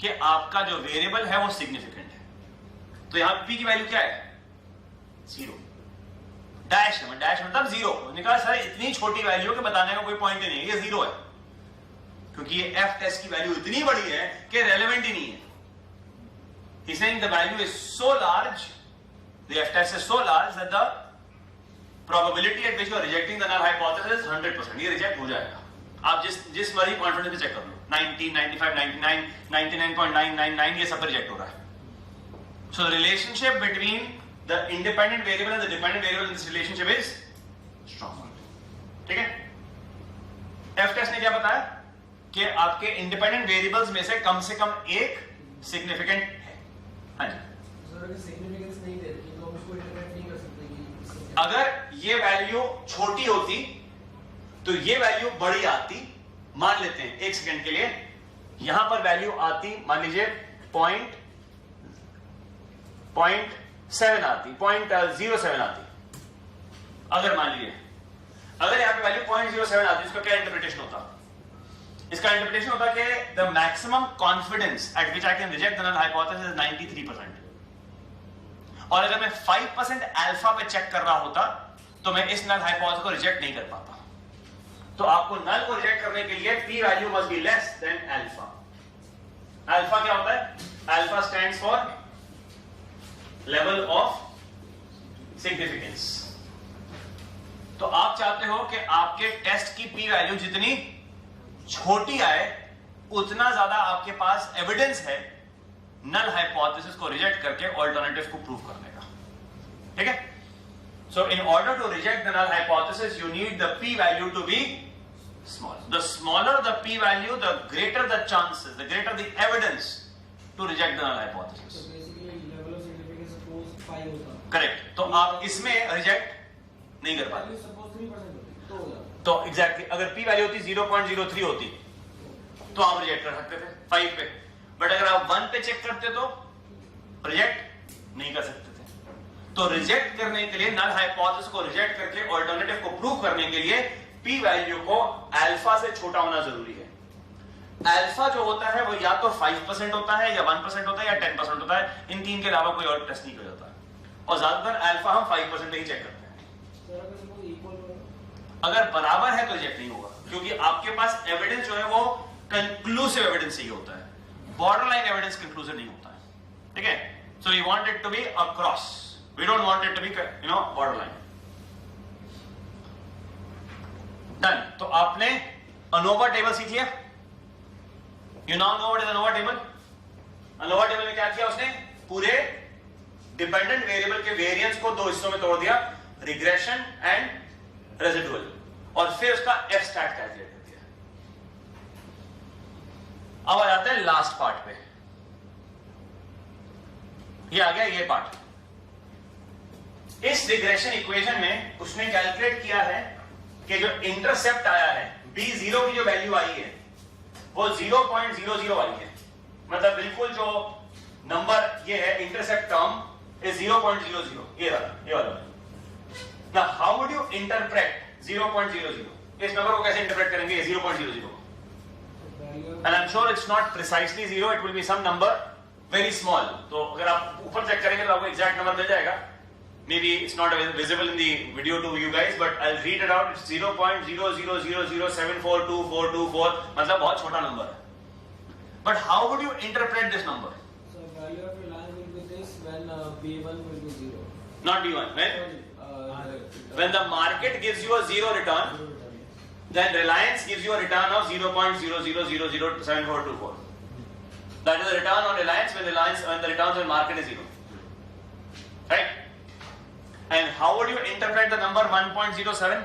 कि आपका जो वेरिएबल है वो सिग्निफिकेंट है। तो यहां पी की वैल्यू क्या है? 0। डैश मतलब 0। निकाल सर इतनी छोटी वैल्यू के बताने का कोई पॉइंट ही नहीं है, ये 0 है, क्योंकि ये एफ टेस्ट की वैल्यू इतनी बड़ी है कि रेलेवेंट ही नहीं है। He's saying the value is so large, the F test is so large that the probability at which you are rejecting the null hypothesis is 100%. ये रिजेक्ट हो जाएगा। आप जिस मर्जी कॉन्फिडेंस पे चेक कर लो, 90, 95, 99, 99.999 ये सब रिजेक्ट हो रहा है। So the relationship between the independent variable and the dependent variable in this relationship is strong. ठीक है? F test ने क्या बताया कि आपके इंडिपेंडेंट वेरिएबल्स में से कम एक सिग्निफिकेंट है। हाँ जी सर, अगर सिग्निफिकेंस नहीं दे रही तो हम उसको इंटरप्रेट नहीं कर सकते कि अगर ये वैल्यू छोटी होती तो ये वैल्यू बड़ी आती। मान लेते हैं एक सेकंड के लिए यहां पर वैल्यू आती, मान लीजिए 0.7 आती, 0.07 आती। अगर मान लीजिए अगर यहां पे वैल्यू 0.07 आती, इसका क्या इंटरप्रिटेशन होता? इसका इंटरप्रिटेशन होता कि the maximum confidence at which I can reject the null hypothesis is 93%, और अगर मैं 5% अल्फा पे चेक कर रहा होता तो मैं इस नल हाइपोथेसिस को रिजेक्ट नहीं कर पाता। तो आपको नल को रिजेक्ट करने के लिए P value must be less than alpha. Alpha क्या होता है? Alpha stands for level of significance. तो आप चाहते हो कि आपके टेस्ट की पी वैल्यू जितनी छोटी आए उतना ज्यादा आपके पास एविडेंस है नल हाइपोथेसिस को रिजेक्ट करके ऑल्टरनेटिव को प्रूव करने का, ठीक है। So in order to reject the null hypothesis you need the P value to be small. The smaller the p-value, the greater the chances, the greater the evidence to reject the null hypothesis. So basically level of significance suppose 5 होता. Correct. तो आप इसमें reject नहीं कर पाते. Value suppose 3% होती तो हो जाता. तो exactly अगर p-value होती 0.03 होती तो आप रिजेक्ट कर सकते थे 5 पे, बट अगर आप 1 पे चेक करते तो रिजेक्ट नहीं कर सकते थे. तो रिजेक्ट करने के लिए नल हाइपोथेसिस को रिजेक्ट करके ऑल्टरनेटिव को प्रूव करने के लिए p वैल्यू को अल्फा से छोटा होना जरूरी है. अल्फा जो होता है वो या तो 5% होता है या 1% होता है या 10% होता है. इन तीन के अलावा कोई और टेस्ट नहीं किया जाता और ज्यादातर अल्फा हम 5% ही चेक करते हैं. सर अगर suppose equal हो, अगर बराबर है तो रिजेक्ट नहीं होगा, क्योंकि आपके पास एविडेंस जो है वो कंक्लूसिव एविडेंस ही होता है, बॉर्डर लाइन एविडेंस कंक्लूसिव नहीं होता है. ठीक है. So we want it to be across, we don't want it to be border line. Done. तो आपने अनोवा टेबल सीख लिया. You now know what is ANOVA table. ANOVA table में क्या किया उसने, पूरे डिपेंडेंट वेरिएबल के वेरिएंस को दो हिस्सों में तोड़ दिया, रिग्रेशन एंड रेसिडुअल, और फिर उसका एफ स्टैट कैलकुलेट कर दिया. अब आ जाते हैं लास्ट पार्ट पे. ये आ गया ये पार्ट. इस रिग्रेशन इक्वेशन में उसने कैलकुलेट किया है कि जो इंटरसेप्ट आया है b0 की जो वैल्यू आई है वो 0.00 आई है. मतलब बिल्कुल जो नंबर ये है इंटरसेप्ट टर्म इज 0.00, ये वाला. Now how would you interpret 0.00? इस नंबर को कैसे इंटरप्रेट करेंगे 0.00? And I'm sure it's not precisely 0, it will be some number very small. तो अगर आप ऊपर चेक करेंगे तो आपको एग्जैक्ट नंबर मिल जाएगा. Maybe it's not visible in the video to you guys, but I'll read it out. It's 0.00007424424. मतलब बहुत छोटा नंबर है. But how would you interpret this number? so value of reliance will be this when b1 will be 0. Not B1. When the market gives you a zero return, then Reliance gives you a return of 0.00007424. That is the return on Reliance when the returns on market is 0. Right? And how would you interpret the number 1.07?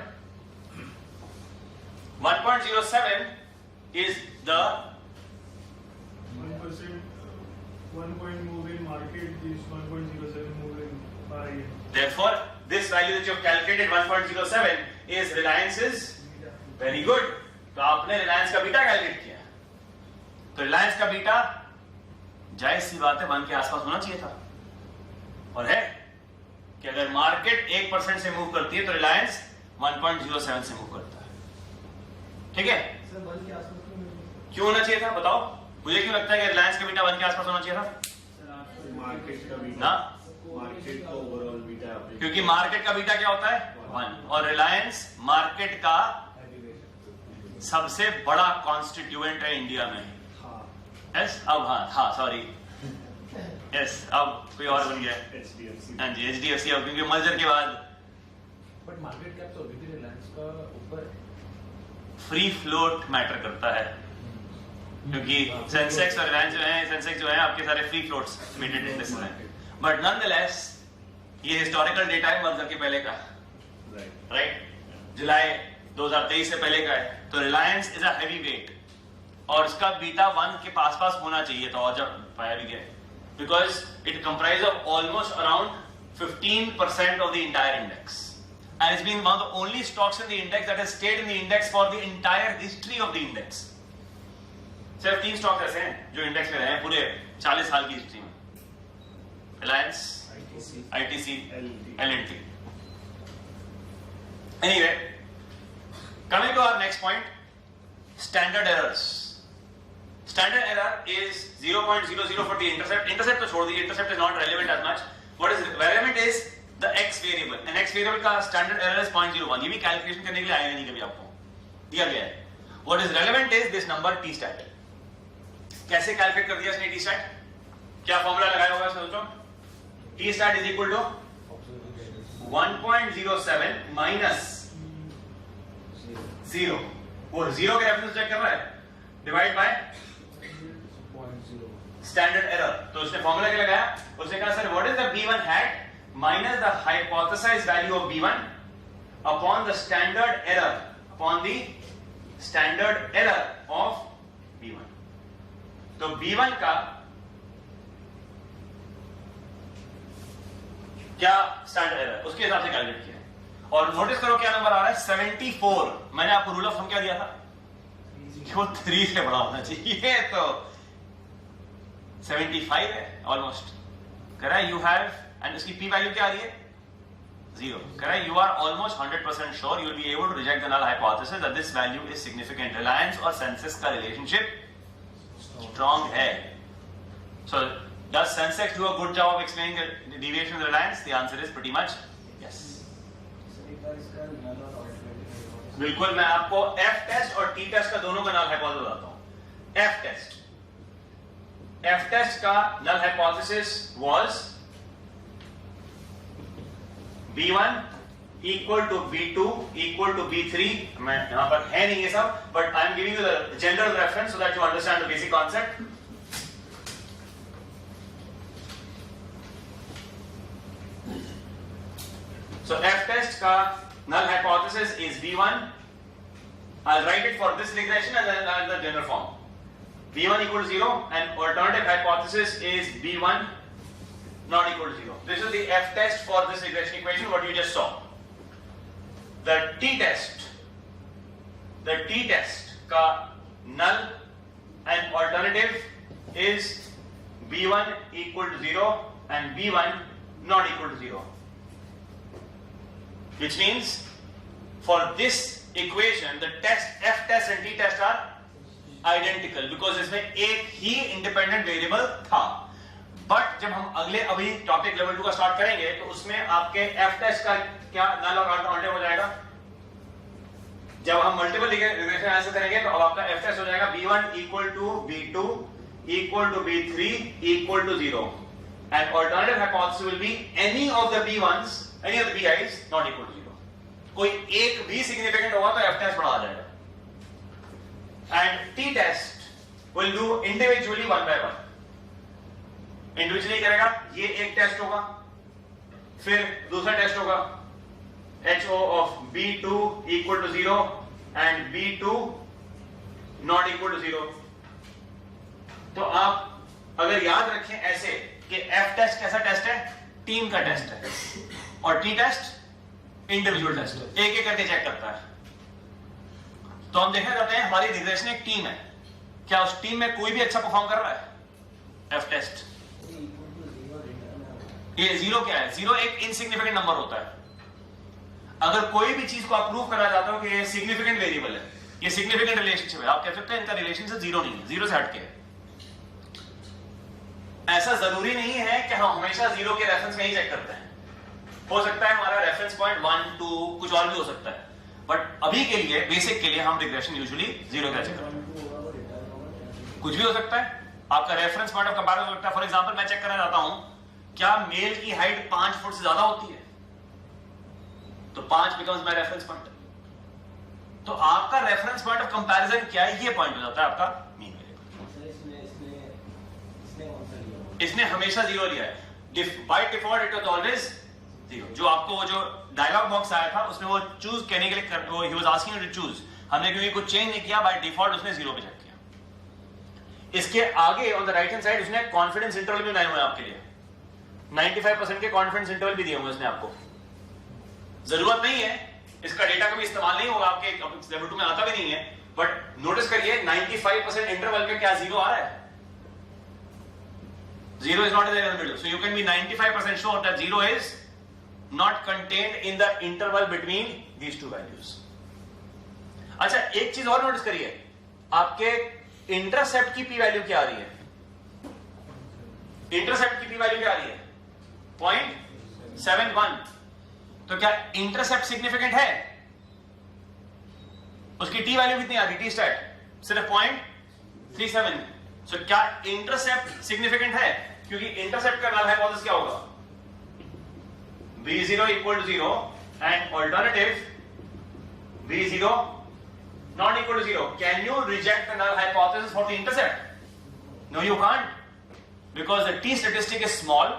1.07 is the 1%, 1 point move in market is 1.07 move in buy. therefore this value that you have calculated 1.07 is Reliance's. Very good. तो आपने Reliance का beta calculate किया. तो Reliance का beta जायज सी बात है 1 के आसपास होना चाहिए था, और है कि अगर मार्केट 1% से मूव करती है तो Reliance 1.07 से मूव करता है. ठीक है. सर 1 के आसपास क्यों होना चाहिए था बताओ मुझे. क्यों लगता है कि Reliance का बीटा 1 के आसपास होना चाहिए था? मार्केट का बीटा, ना, मार्केट का ओवरऑल बीटा, क्योंकि मार्केट का बीटा क्या होता है 1, और Reliance मार्केट का सबसे बड़ा कॉन्स्टिट्यूएंट है इंडिया में. यस. अब हाँ सॉरी, यस अब कोई और बन गया. HDFC. हाँ जी HDFC, अब क्योंकि मर्जर के बाद बट मार्केट कैप तो अभी भी रिलायंस का ऊपर है. फ्री फ्लोट मैटर करता है, क्योंकि सेंसेक्स और रिलायंस जो है, सेंसेक्स जो है आपके सारे फ्री फ्लोट्स मेंटेन इंडेक्स हैं. बट नॉनदलेस ये हिस्टोरिकल डेटा है मर्जर के पहले का, राइट. जुलाई 2023 से पहले का है. तो Reliance is a heavy weight और इसका बीटा 1 के पास होना चाहिए था, और जब पाया भी गया, because it comprise of almost around 15% of the entire index, and it's been one of the only stocks in the index that has stayed in the index for the entire history of the index. सिर्फ 3 stocks ऐसे हैं जो index में रहे हैं पूरे 40 साल की हिस्ट्री में. Reliance, ITC, L&T. Anyway, coming to our next point, standard errors. Standard error is 0.00 for the intercept. Intercept तो छोड़ दीजिए, intercept is not relevant as much. What is relevant is the x variable. And x variable का standard error is 0.01. ये भी calculation करने के लिए आएगा नहीं कभी आपको, दिया गया है. What is relevant is this number t stat. कैसे कैलकुलेट कर दिया इसने t stat? क्या फॉर्मूला लगाया होगा सोचो. t stat is equal to 1.07 minus 0. वो 0 के रेफरेंस चेक कर रहा है, डिवाइड बाय स्टैंडर्ड एरर. तो उसने फॉर्मूला क्या लगाया, उसने कहा sir what is the b1 hat minus the hypothesized value of b1 upon the standard error upon the standard error of B1. तो B1 का क्या स्टैंडर्ड एरर उसके हिसाब से कैलकुलेट किया है. और नोटिस करो क्या नंबर आ रहा है 74. मैंने आपको रूल ऑफ थंब क्या दिया था कि वो 3 से बड़ा होना चाहिए, तो 75 है almost. Correct. You have, and इसकी पी वैल्यू क्या आ रही है 0. Correct. You are almost 100% sure you will be able to reject the null hypothesis that this value is significant. Reliance और Sensex का relationship strong है. So does Sensex do a good job of explaining the deviation of reliance? The answer is pretty much yes. बिल्कुल. मैं आपको F test और T test का दोनों का null hypothesis बताता हूँ. F test का null hypothesis was B1 equal to B2 equal to B3. मैं यहां पर है नहीं ये सब, but I am giving you the general reference so that you understand the basic concept. So F test का null hypothesis is B1. I'll write it for this regression and then the general form. B1 equal to 0 and alternative hypothesis is B1 not equal to 0. This is the F test for this regression equation, what you just saw. The T test का null and alternative is B1 equal to 0 and B1 not equal to 0. Which means for this equation the test F test and T test are identical because इसमें एक ही independent variable था. But जब हम अभी topic level 2 का start करेंगे तो उसमें आपके एफ टेस्ट का क्या नल और अल्टरनेटिव हो जाएगा. जब हम मल्टीपल रिग्रेशन एनालिसिस करेंगे तो अब आपका एफ टेस्ट हो जाएगा B1 equal to B2 equal to B3 equal to 0 and alternative hypothesis will be any of the B1s any of the BIs not equal to 0. कोई एक भी सिग्निफिकेंट होगा तो एफ टेस्ट बड़ा आ जाएगा. And T test will do individually one by one. Individually करेगा, ये एक टेस्ट होगा, फिर दूसरा टेस्ट होगा HO of B2 equal to 0 and B2 not equal to 0. तो आप अगर याद रखें ऐसे कि F टेस्ट कैसा टेस्ट है, टीम का टेस्ट है और T टेस्ट इंडिविजुअल टेस्ट है, एक एक करके चेक करता है. तो हम देखना चाहते हैं हमारी रिग्रेशन एक टीम है, क्या उस टीम में कोई भी अच्छा परफॉर्म कर रहा है. F टेस्ट ये 0 क्या है, 0 एक इनसिग्निफिकेंट नंबर होता है. अगर कोई भी चीज को आप प्रूव करना चाहते हो कि ये सिग्निफिकेंट वेरिएबल है, ये सिग्निफिकेंट रिलेशनशिप है, आप कह सकते हैं इनका रिलेशनशिप 0 नहीं है, 0 से हटके है. ऐसा जरूरी नहीं है कि हम हमेशा 0 के रेफरेंस में ही चेक करते हैं. हो सकता है हमारा रेफरेंस पॉइंट 1 2 कुछ और भी हो सकता है, बट अभी के लिए बेसिक के लिए हम रिग्रेशन यूजुअली 0 का चेक करते हैं. कुछ भी हो सकता है, आपका रेफरेंस पॉइंट ऑफ कंपैरिजन हो सकता है. फॉर एग्जांपल मैं चेक करना चाहता हूं क्या मेल की हाइट 5 फुट से ज्यादा होती है, तो 5 बिकम्स माय रेफरेंस पॉइंट. तो आपका रेफरेंस पॉइंट ऑफ कंपैरिजन क्या है, ये पॉइंट हो जाता है आपका मीन वेरिएबल. इसने हमेशा 0 लिया है, by default it was always 0. जो आपको वो जो डायलॉग बॉक्स आया था उसमें वो चूज करने के लिए वो ही was asking you to choose, हमने क्योंकि कुछ चेंज नहीं किया, बाय डिफॉल्ट उसने 0 पे चेक किया. इसके आगे on the right hand side उसने कॉन्फिडेंस इंटरवल भी बनाए हुए हैं आपके लिए. 95% के कॉन्फिडेंस इंटरवल भी दिए हुए उसने आपको. जरूरत नहीं है, इसका डेटा कभी इस्तेमाल नहीं होगा आपके लेवल 2 में, आता भी नहीं है. बट नोटिस करिए 95% इंटरवल पे क्या 0 आ रहा है. 0 is not in the middle, so you can be 95% sure that 0 is not contained in the interval between these two values. अच्छा, एक चीज और नोटिस करिए, आपके इंटरसेप्ट की पी वैल्यू क्या आ रही है. इंटरसेप्ट की पी वैल्यू क्या आ रही है 0.71. तो क्या इंटरसेप्ट सिग्निफिकेंट है, उसकी टी वैल्यू कितनी आ रही, टी स्टैट सिर्फ 0.37. सो क्या इंटरसेप्ट सिग्निफिकेंट है, क्योंकि इंटरसेप्ट का नल हाइपोथेसिस क्या होगा B0 equal to 0 and alternative B0 not equal to 0. Can you reject the null hypothesis for the intercept? No, you can't, because the t statistic is small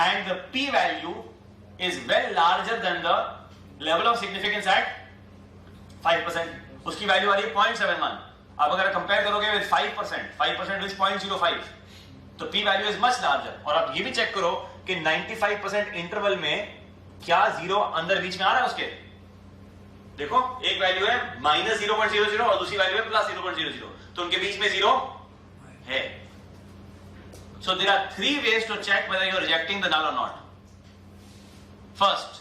and the p value is well larger than the level of significance at 5%. उसकी value आ रही है 0.71। अब अगर compare करोगे with 5% is 0.05, तो P value is much larger. और आप ये भी चेक करो कि 95% इंटरवल में क्या जीरो अंदर बीच में आ रहा है उसके। देखो एक वैल्यू है -0.00 और दूसरी वैल्यू है +0.00, तो उनके बीच में जीरो है। So there are 3 ways to check whether you are rejecting the null or not. First,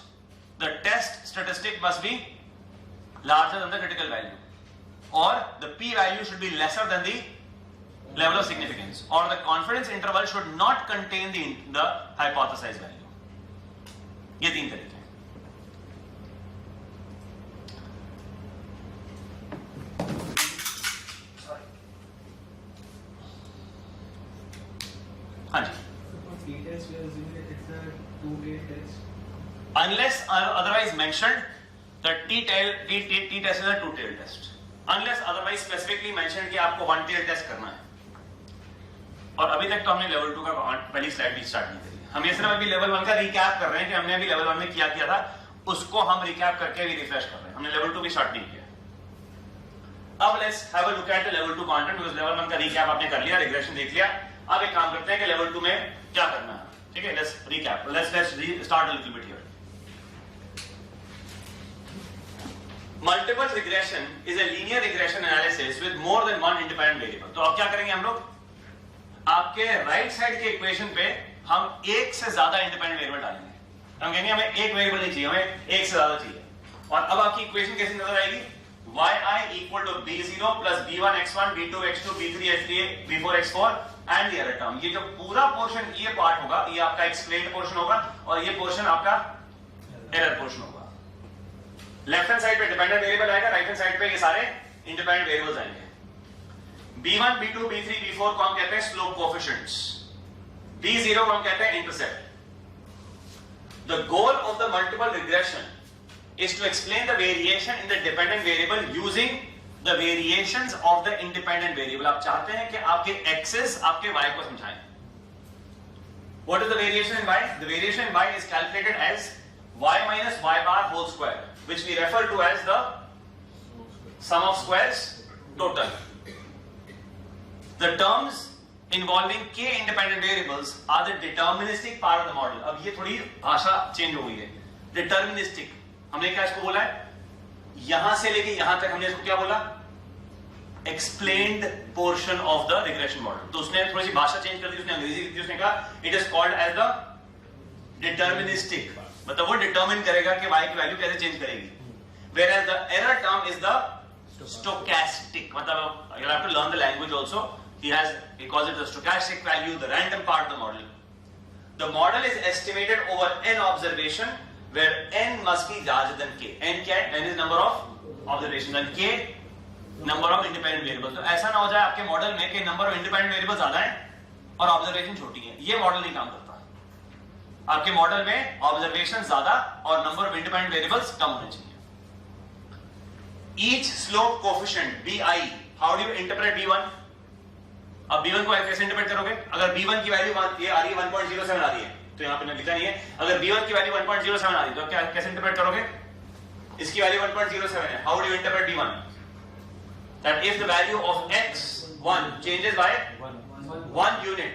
the test statistic must be larger than the critical value, or the p value should be lesser than the level of significance, or the confidence interval should not contain the hypothesized value. ये 3 तरीके हैं। हाँ जी। T-test we are assuming that it's a two-tailed test. Unless otherwise mentioned, the t-test is a two-tailed test. Unless otherwise specifically mentioned कि आपको one-tailed test करना है। और अभी तक तो हमने लेवल 2 का पहली स्लाइड भी स्टार्ट नहीं करी। हम ये सिर्फ अभी लेवल 1 का रिकैप कर रहे हैं कि हमने अभी लेवल 1 में क्या किया था, उसको हम रिकैप करके भी रिफ्रेश कर रहे हैं। हमने लेवल 2 भी स्टार्ट नहीं किया। अब let's have a look at the level 2 content, because level 1 का रिकैप आपने कर लिया, रिग्रेशन देख लिया। अब एक काम करते हैं कि लेवल 2 में क्या करना है। ठीक है, let's recap, let's start a little bit here. Multiple regression is a linear regression analysis with more than one independent variable. तो अब क्या करेंगे हम लोग, आपके राइट साइड के इक्वेशन पे हम एक से ज्यादा इंडिपेंडेंट वेरिएबल डालेंगे। हम कहेंगे हमें एक वेरिएबल नहीं चाहिए, हमें एक से ज्यादा चाहिए। और अब आपकी इक्वेशन कैसी नजर आएगी, yi equal to b0 plus b1 x1 b2 x2 b3 x3 b4 x4 and the other term. ये जो पूरा पोर्शन, ये पार्ट होगा, ये आपका एक्सप्लेन्ड पोर्शन होगा, और ये पोर्शन आपका एरर पोर्शन होगा। लेफ्ट हैंड साइड पे डिपेंडेंट वेरिएबल आएगा, राइट हैंड साइड पे ये सारे इंडिपेंडेंट वेरिएबल्स आएंगे। b1 b2 b3 b4 को हम कहते हैं स्लोप कोएफिशिएंट्स, b0 को हम कहते हैं intercept. The goal of the multiple regression is to explain the variation in the dependent variable using the variations of the independent variable. आप चाहते हैं कि आपके x's आपके y को समझाएं। What is the variation in y? The variation in y is calculated as y minus y bar whole square, which we refer to as the sum of squares total. The terms involving k independent variables are the deterministic part of the model. अब ये थोड़ी भाषा change हो गई है। Deterministic, हमने क्या इसको बोला है, यहां से लेके यहां तक हमने इसको क्या बोला, explained portion of the regression model. तो उसने थोड़ी सी भाषा चेंज कर दी, उसने अंग्रेजी लिख दी, उसने कहा it is called as the deterministic, मतलब वो डिटर्मिन करेगा कि y की वैल्यू कैसे चेंज करेगी। Where as the error term is the stochastic, मतलब you have to learn the language also, he calls it the stochastic value, the random part of the model. The model is estimated over n observation, where n must be larger than k. n क्या है, n is number of observations and k number of independent variables. तो ऐसा ना हो जाए आपके model में कि नंबर ऑफ इंडिपेंडेंट वेरिएबल्स ज्यादा है और ऑब्जर्वेशन छोटी है। ये मॉडल नहीं काम करता। आपके मॉडल में ऑब्जर्वेशन ज्यादा और नंबर ऑफ इंडिपेंडेंट वेरिएबल्स कम होने चाहिए। Each slope coefficient bi, how do you interpret b1? अब b1 को कैसे इंटरप्रेट करोगे, अगर b1 की वैल्यू ये आ रही है 1.07 आ रही है, तो यहाँ पे लिखा नहीं है, अगर b1 की वैल्यू 1.07 आ रही है तो क्या कैसे इंटरप्रेट करोगे, इसकी वैल्यू 1.07 है, how do you interpret b1? That if the value of x1 changes by 1 unit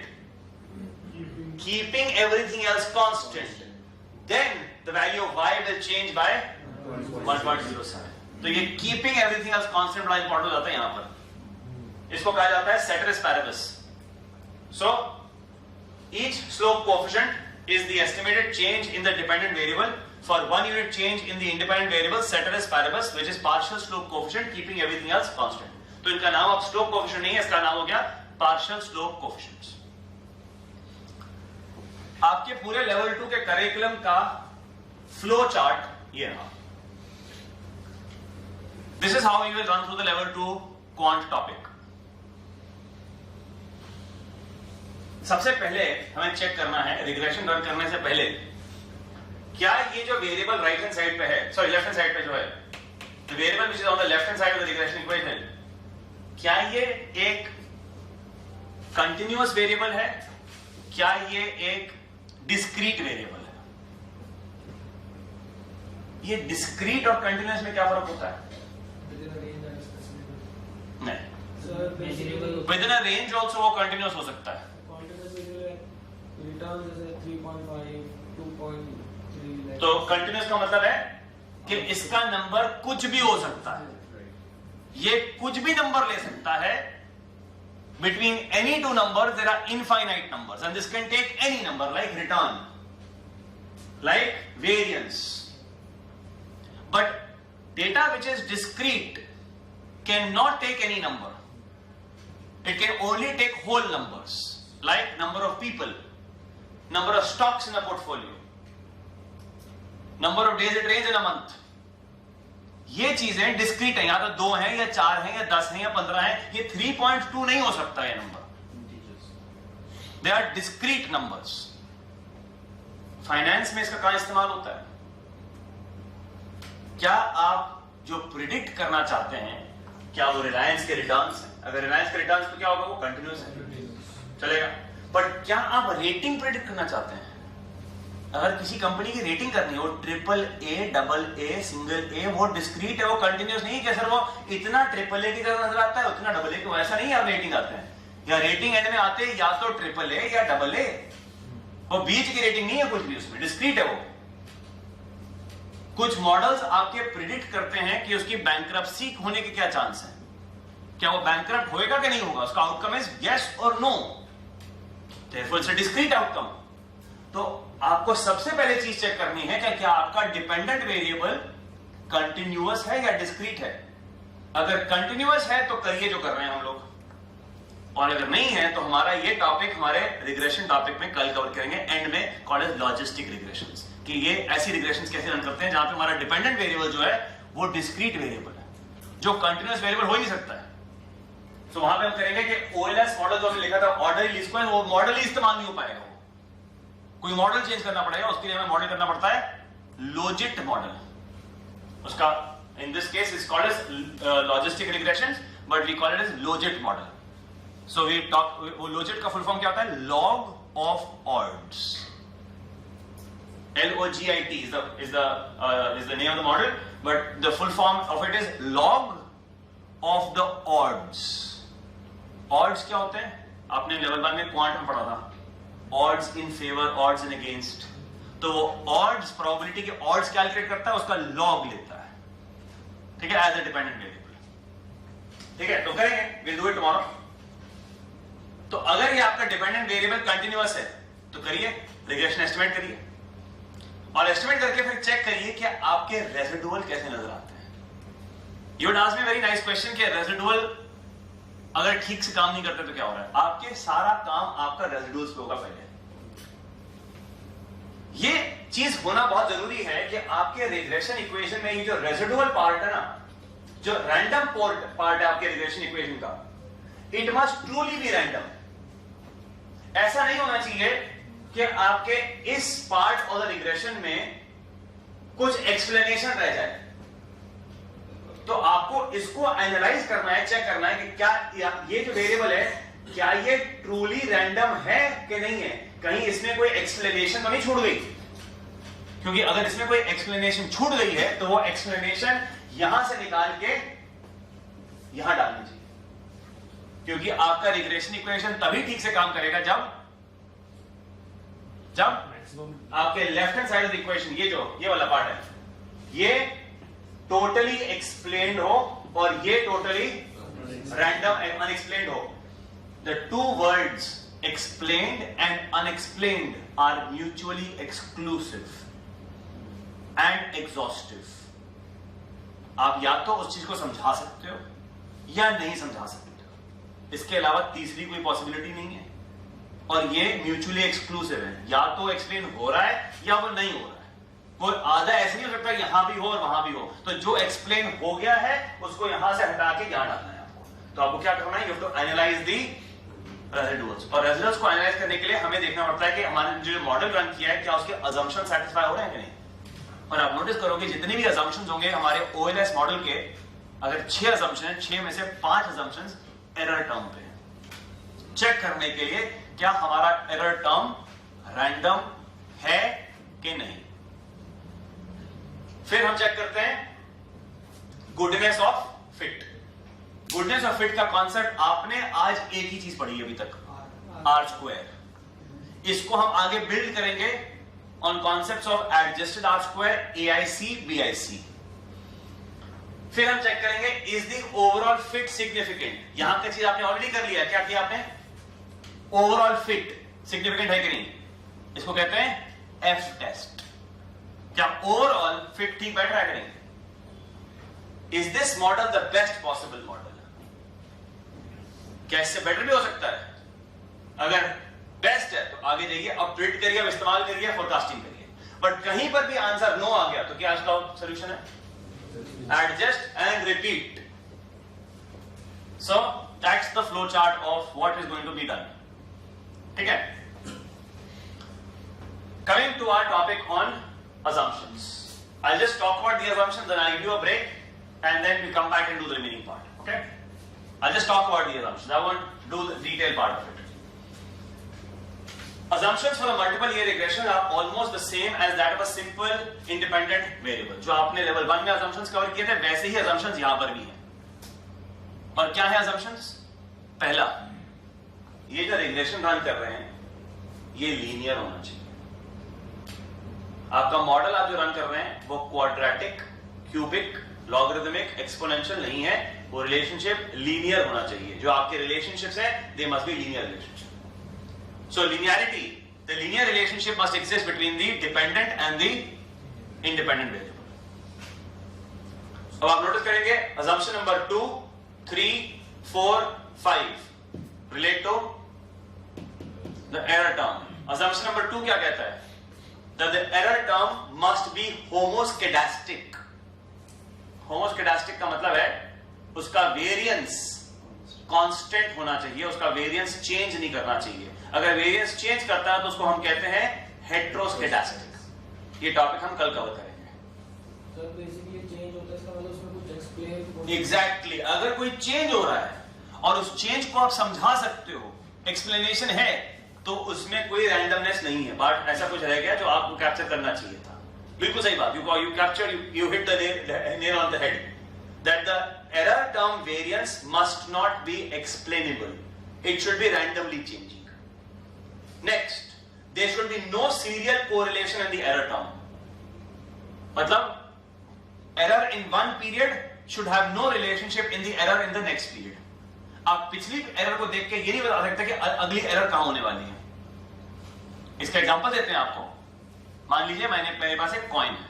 keeping everything else constant, then the value of y will change by 1.07. तो ये keeping everything else constant बड़ा important हो जाता है यहाँ पर, इसको कहा जाता है ceteris paribus. So each slope coefficient is the estimated change in the dependent variable for 1 unit change in the independent variable ceteris paribus, which is partial slope coefficient keeping everything else constant. तो इनका नाम अब slope coefficient नहीं है, इसका नाम हो गया partial slope coefficients. आपके पूरे लेवल 2 के करिकुलम का फ्लो चार्ट ये रहा। This is how we will run through the level 2 quant topic. सबसे पहले हमें चेक करना है, रिग्रेशन रन करने से पहले, क्या ये जो वेरिएबल राइट हैंड साइड पे है, सॉरी लेफ्ट हैंड साइड पे जो है, the variable which is on the left hand side of the regression equation, क्या ये एक कंटिन्यूअस वेरिएबल है, क्या ये एक डिस्क्रीट वेरिएबल है? ये डिस्क्रीट और कंटिन्यूअस में क्या फर्क होता है? With in a range also वो कंटिन्यूअस हो सकता है। रिटर्न जैसे 3.5 2.3 तो कंटिन्यूअस का मतलब है कि इसका नंबर कुछ भी हो सकता है, ये कुछ भी नंबर ले सकता है। Between any two numbers there are infinite numbers and this can take any number like return, like variance. But data which is discrete cannot take any number. It can only take whole numbers like number of people, number of stocks in a portfolio, number of days it rains in a month. ये चीजें discrete है, या तो 2 हैं या 4 हैं या 10 हैं या 15 हैं, ये 3.2 नहीं हो सकता ये number, they are discrete numbers. Finance में इसका कहां इस्तेमाल होता है? क्या आप जो प्रिडिक्ट करना चाहते हैं, क्या वो रिलायंस के रिटर्न्स हैं? अगर रिलायंस के रिटर्न्स तो क्या होगा, वो कंटिन्यूअस है, चलेगा। बट क्या आप रेटिंग प्रिडिक्ट करना चाहते हैं? अगर किसी कंपनी की रेटिंग करनी है, वो AAA, AA, सिंगल ए, वो डिस्क्रीट है, वो कंटिन्यूअस नहीं है। सर वो इतना AAA की तरह नजर आता है, उतना AA को वैसा नहीं, आप रेटिंग आते हैं या रेटिंग एंड में आते हैं या तो AAA या AA, वो बीच की रेटिंग नहीं है कुछ भी, उसमें डिस्क्रीट है वो। कुछ मॉडल्स आपके प्रिडिक्ट करते हैं कि उसकी बैंकरप्सी होने के क्या चांस है, क्या वो बैंकरप्ट होएगा कि नहीं होगा, उसका आउटकम इज यस और no, therefore it's a discrete outcome. तो आपको सबसे पहले चीज चेक करनी है कि क्या आपका डिपेंडेंट वेरिएबल कंटिन्यूअस है या डिस्क्रीट है। अगर कंटिन्यूअस है तो करिए जो कर रहे हैं हम लोग, और अगर नहीं है तो हमारा ये टॉपिक हमारे रिग्रेशन टॉपिक में कल कवर करेंगे एंड में, कॉल्ड एज लॉजिस्टिक रिग्रेशंस, कि ये ऐसी रिग्रेशंस कैसे रन करते हैं जहां पे हमारा डिपेंडेंट वेरिएबल जो है वो डिस्क्रीट वेरिएबल है, जो कंटिन्यूअस वेरिएबल हो ही नहीं सकता है। तो वहां पे हम करेंगे कि ओएलएस मॉडल जो हमने लिखा था ऑर्डर लीस्ट स्क्वायर, वो मॉडल ही इस्तेमाल नहीं हो पाएगा, कोई मॉडल चेंज करना पड़ेगा, उसके लिए हमें मॉडल करना पड़ता है लॉजिट मॉडल। उसका in this case is called as logistic regressions, but we call it as logit model. So we talk, वो लॉजिट का फुल फॉर्म क्या होता है? Log of odds. LOGIT is the name of the model, but the full form of it is log of the odds. Odds क्या होते हैं? आपने level 1 में क्वांट में पढ़ा था, odds in favor, odds in against। तो वो odds, probability के odds कैलकुलेट करता है, उसका log लेता है, ठीक है, as a dependent variable। ठीक है, तो करेंगे, we'll do it tomorrow। तो अगर ये आपका डिपेंडेंट वेरिएबल कंटिन्यूअस है तो करिए रिग्रेशन एस्टिमेट करिए, और एस्टिमेट करके फिर चेक करिए कि आपके रेसिडुअल कैसे नजर आते हैं। You would ask me very nice question कि रेसिडुअल अगर ठीक से काम नहीं करते तो क्या हो रहा है? आपके सारा काम आपका रेसिडुअल्स पे होगा पहले। ये चीज होना बहुत जरूरी है कि आपके रिग्रेशन इक्वेशन में ये जो रेसिडुअल पार्ट है ना, जो रैंडम पार्ट है आपके रिग्रेशन इक्वेशन का, it must truly be random. ऐसा नहीं होना चाहिए कि आपके इस पार्ट ऑफ द रिग्रेशन में कुछ एक्सप्लेनेशन रह जाए। तो आपको इसको एनालाइज करना है, चेक करना है कि क्या ये जो वेरिएबल है, क्या ये ट्रूली रैंडम है कि नहीं है, कहीं इसमें कोई एक्सप्लेनेशन तो नहीं छूट गई। क्योंकि अगर इसमें कोई एक्सप्लेनेशन छूट गई है तो वो एक्सप्लेनेशन यहां से निकाल के यहां डालनी चाहिए, क्योंकि आपका रिग्रेशन इक्वेशन तभी ठीक से काम करेगा जब आपके left hand side of the equation, ये वाला पार्ट है, ये टोटली एक्सप्लेन्ड हो और ये टोटली रैंडम एंड अनएक्सप्लेन्ड हो। The two words explained and unexplained are mutually exclusive and exhaustive। आप या तो उस चीज को समझा सकते हो या नहीं समझा सकते हो, इसके अलावा तीसरी कोई पॉसिबिलिटी नहीं है। और ये म्यूचुअली एक्सक्लूसिव है, या तो एक्सप्लेन हो रहा है या वो नहीं हो रहा है। वो आधा ऐसे नहीं हो सकता यहां भी हो और वहां भी हो। तो जो एक्सप्लेन हो गया है उसको यहां से हटा के यहां डालना है आपको। तो आपको क्या करना है, you have to analyse the residuals. और रेसिडुअल्स को एनालाइज करने के लिए हमें देखना पड़ता है कि हमारे जो मॉडल रन किया है क्या उसके अजम्पशन सेटिस्फाई हो रहे हैं कि नहीं। और आप नोटिस करोगे जितने भी अजम्पशंस होंगे हमारे ओएलएस मॉडल के, अगर 6 अजम्पशन है, 6 में से 5 अजम्पशंस एरर टर्म पे है। चेक करने के लिए क्या हमारा एरर टर्म रैंडम है कि नहीं। फिर हम चेक करते हैं goodness of fit. Goodness of fit का कॉन्सेप्ट आपने आज एक ही चीज पढ़ी है अभी तक, आर स्क्वायर। इसको हम आगे बिल्ड करेंगे on concepts of adjusted are square, AIC, BIC। फिर हम चेक करेंगे is the overall fit significant. यहां का चीज आपने ऑलरेडी कर लिया, क्या किया आपने? ओवरऑल फिट सिग्निफिकेंट है कि नहीं, इसको कहते हैं F टेस्ट। क्या ओवरऑल फिट ठीक बैठ रहा है कि नहीं? Is this model the best possible model? क्या इससे बेटर भी हो सकता है? अगर बेस्ट है तो आगे जाइए, अपग्रेड करिए, अब इस्तेमाल करिए, फोरकास्टिंग करिए। बट कहीं पर भी आंसर नो आ गया तो क्या इसका सोल्यूशन है? Adjust and repeat. So that's the flow chart of what is going to be done. ठीक है, coming to our topic on assumptions. I'll just talk about the assumptions, then I'll give you a break, and then we come back and do the remaining part. Okay? I'll just talk about the assumptions. I won't do the detailed part of it. Assumptions for a multiple year regression are almost the same as that of a simple independent variable. जो आपने level 1 में assumptions cover किए थे, वैसे ही assumptions यहां पर भी हैं। और क्या है assumptions? पहला, ये जो regression run कर रहे हैं, ये linear होना चाहिए। आपका मॉडल आप जो रन कर रहे हैं वो क्वाड्रेटिक, क्यूबिक, लॉगरिथमिक, एक्सपोनेंशियल नहीं है, वो रिलेशनशिप लीनियर होना चाहिए। जो आपके रिलेशनशिप्स है they must be linear relationship. So linearity, the linear relationship must exist between the dependent and the independent variable. अब आप नोटिस करेंगे assumption number 2, 3, 4, 5 relate to the error term. assumption number 2 क्या कहता है? that the error term must be homoscedastic. homoscedastic का मतलब है उसका वेरिएंस कांस्टेंट होना चाहिए, उसका वेरिएंस चेंज नहीं करना चाहिए। अगर वेरिएंस चेंज करता है तो उसको हम कहते हैं हेट्रोस्केडास्टिक। ये टॉपिक हम कल कवर करेंगे। सर बेसिकली चेंज होता है, इसका मतलब उसमें कुछ एक्सप्लेन। एग्जैक्टली, अगर कोई चेंज हो रहा है और उस चेंज को आप समझा सकते हो, एक्सप्लेनेशन है, तो उसमें कोई रैंडमनेस नहीं है। बट ऐसा कुछ रह गया जो आपको कैप्चर करना चाहिए था। बिल्कुल सही बात, you capture, you hit the nail on the head, that the error term variance must not be explainable, it should be randomly changing. Next, there should be no serial correlation in the error term. मतलब error in one period should have no relationship in the error in the next period. आप पिछली error को देख के ये नहीं बता सकते कि अगली एरर कहां होने वाली है। इसका एग्जांपल देते हैं आपको। मान लीजिए मेरे पास एक कॉइन है,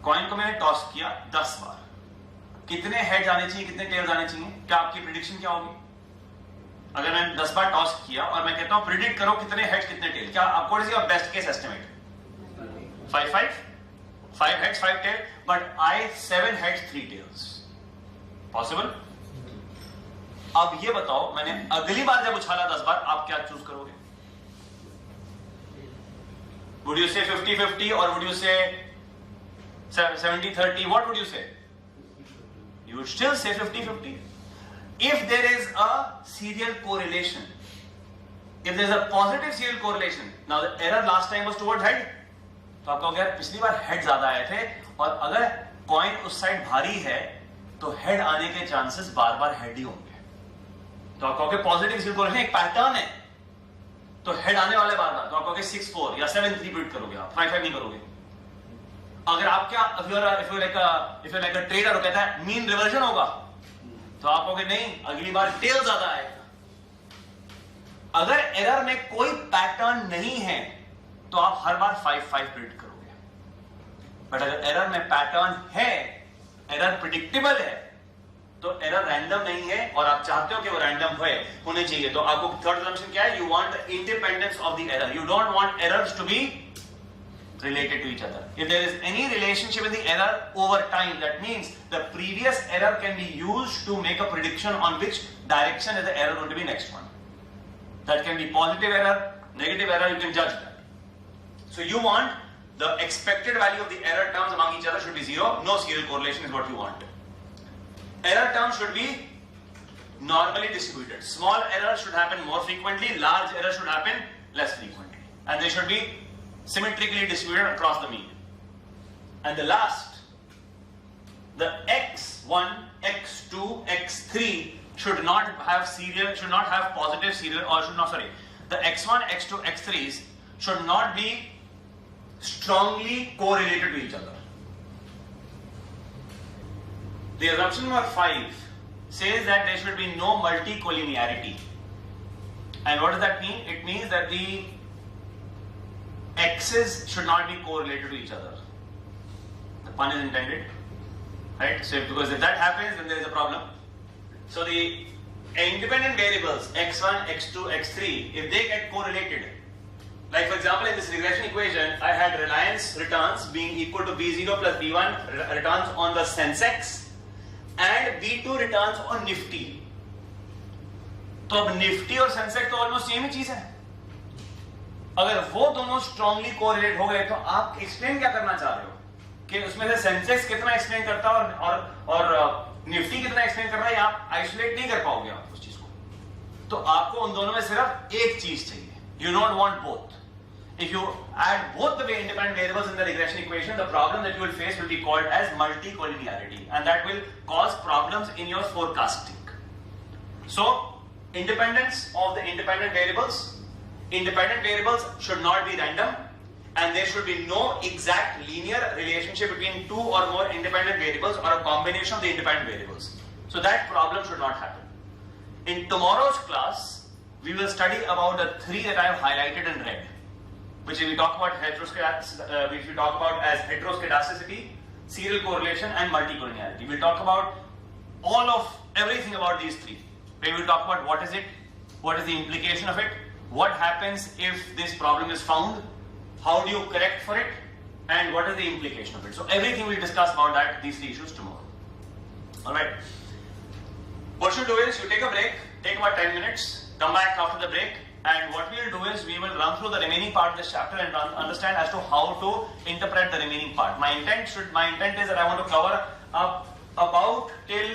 कॉइन को मैंने टॉस किया 10 बार। कितने हेड्स आने चाहिए, कितने टेल्स आने चाहिए? क्या आपकी प्रिडिक्शन क्या होगी? अगर मैंने 10 बार टॉस किया और मैं कहता हूं प्रिडिक्ट करो कितने हेड्स कितने टेल, क्या आपको is your best case estimate? 5 heads 5 tail, but I 7 heads 3 tails. Possible? अब ये बताओ, मैंने अगली बार जब उछाला 10 बार, आप क्या चूज करोगे? Would you say 50-50 or would you say 70-30? What would you say? You would still say 50-50. If there is a serial correlation, if there is a positive serial correlation, now the error last time was toward head, तो आप कहोगे यार पिछली बार head ज्यादा आए थे, और अगर कॉइन उस साइड भारी है तो हेड आने के चांसेस बार बार हेड ही होंगे। तो आप कहोगे पॉजिटिव सीरियल कोरिलेशन एक पैटर्न है, तो हेड आने वाले बार बार, तो आप कहोगे 6-4 या 7-3 प्रिडिक्ट करोगे, आप 5-5 नहीं करोगे। अगर आप क्या if you're like a trader कहता है मीन रिवर्जन होगा, तो आप कहोगे नहीं, अगली बार टेल ज्यादा आएगा। अगर एरर में कोई पैटर्न नहीं है तो आप हर बार 5-5 प्रिडिक्ट करोगे। बट अगर एरर में पैटर्न है, एरर प्रिडिक्टेबल है, तो एरर रैंडम नहीं है और आप चाहते हो कि वो रैंडम होने चाहिए। तो आपको थर्ड असम्पशन क्या है? You want the independence of the error, you don't want errors to be related to each other. If there is any relationship in the error over time, that means the previous error can be used to make a prediction on which direction is the error going to be next one. That can be positive error, negative error, you can judge that. So you want the expected value of the error terms among each other should be 0, no serial correlation is what you want. Error terms should be normally distributed. Small errors should happen more frequently, large errors should happen less frequently. And they should be symmetrically distributed across the mean. And the last, the x1 x2, x3 should not have positive serial, or the x1, x2, x3s should not be strongly correlated to each other. The assumption number 5 says that there should be no multicollinearity. And what does that mean? It means that the x's should not be correlated to each other. The pun is intended, right? So because if that happens, then there is a problem. So the independent variables x1, x2, x3, if they get correlated, like for example in this regression equation, I had Reliance returns being equal to B0 plus B1 returns on the Sensex and B2 returns on Nifty. तो अब Nifty और Sensex तो almost same ही चीज है. अगर वो दोनों strongly correlate हो गए तो आप एक्सप्लेन क्या करना चाह रहे हो कि उसमें से सेंसेक्स कितना एक्सप्लेन करता है और निफ्टी कितना एक्सप्लेन कर रहा है, आप आइसोलेट नहीं कर पाओगे आप उस चीज को. तो आपको उन दोनों में सिर्फ एक चीज चाहिए. You don't want both. If you add both the independent variables in the regression equation, the problem that you will face will be called as multicollinearity, and that will cause problems in your forecasting. So, independence of the independent variables should not be random, and there should be no exact linear relationship between two or more independent variables or a combination of the independent variables. So that problem should not happen. In tomorrow's class, we will study about the 3 that I have highlighted in red, which we talk about as heteroscedasticity, serial correlation, and multicollinearity. We'll talk about everything about these 3. We will talk about what is it, what is the implication of it, what happens if this problem is found, how do you correct for it, and what is the implication of it. So everything we'll discuss about these 3 issues tomorrow. Alright. What you do is you take a break, take about 10 minutes, come back after the break, and what we will do is we will run through the remaining part of this chapter and understand as to how to interpret the remaining part. My intent is that I want to cover up about till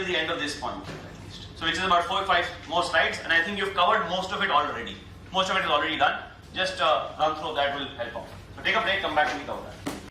the end of this point at least. So which is about 4 or 5 more slides, and I think you've covered most of it already. Most of it is already done. Just run through that will help out. So take a break, come back and we cover that.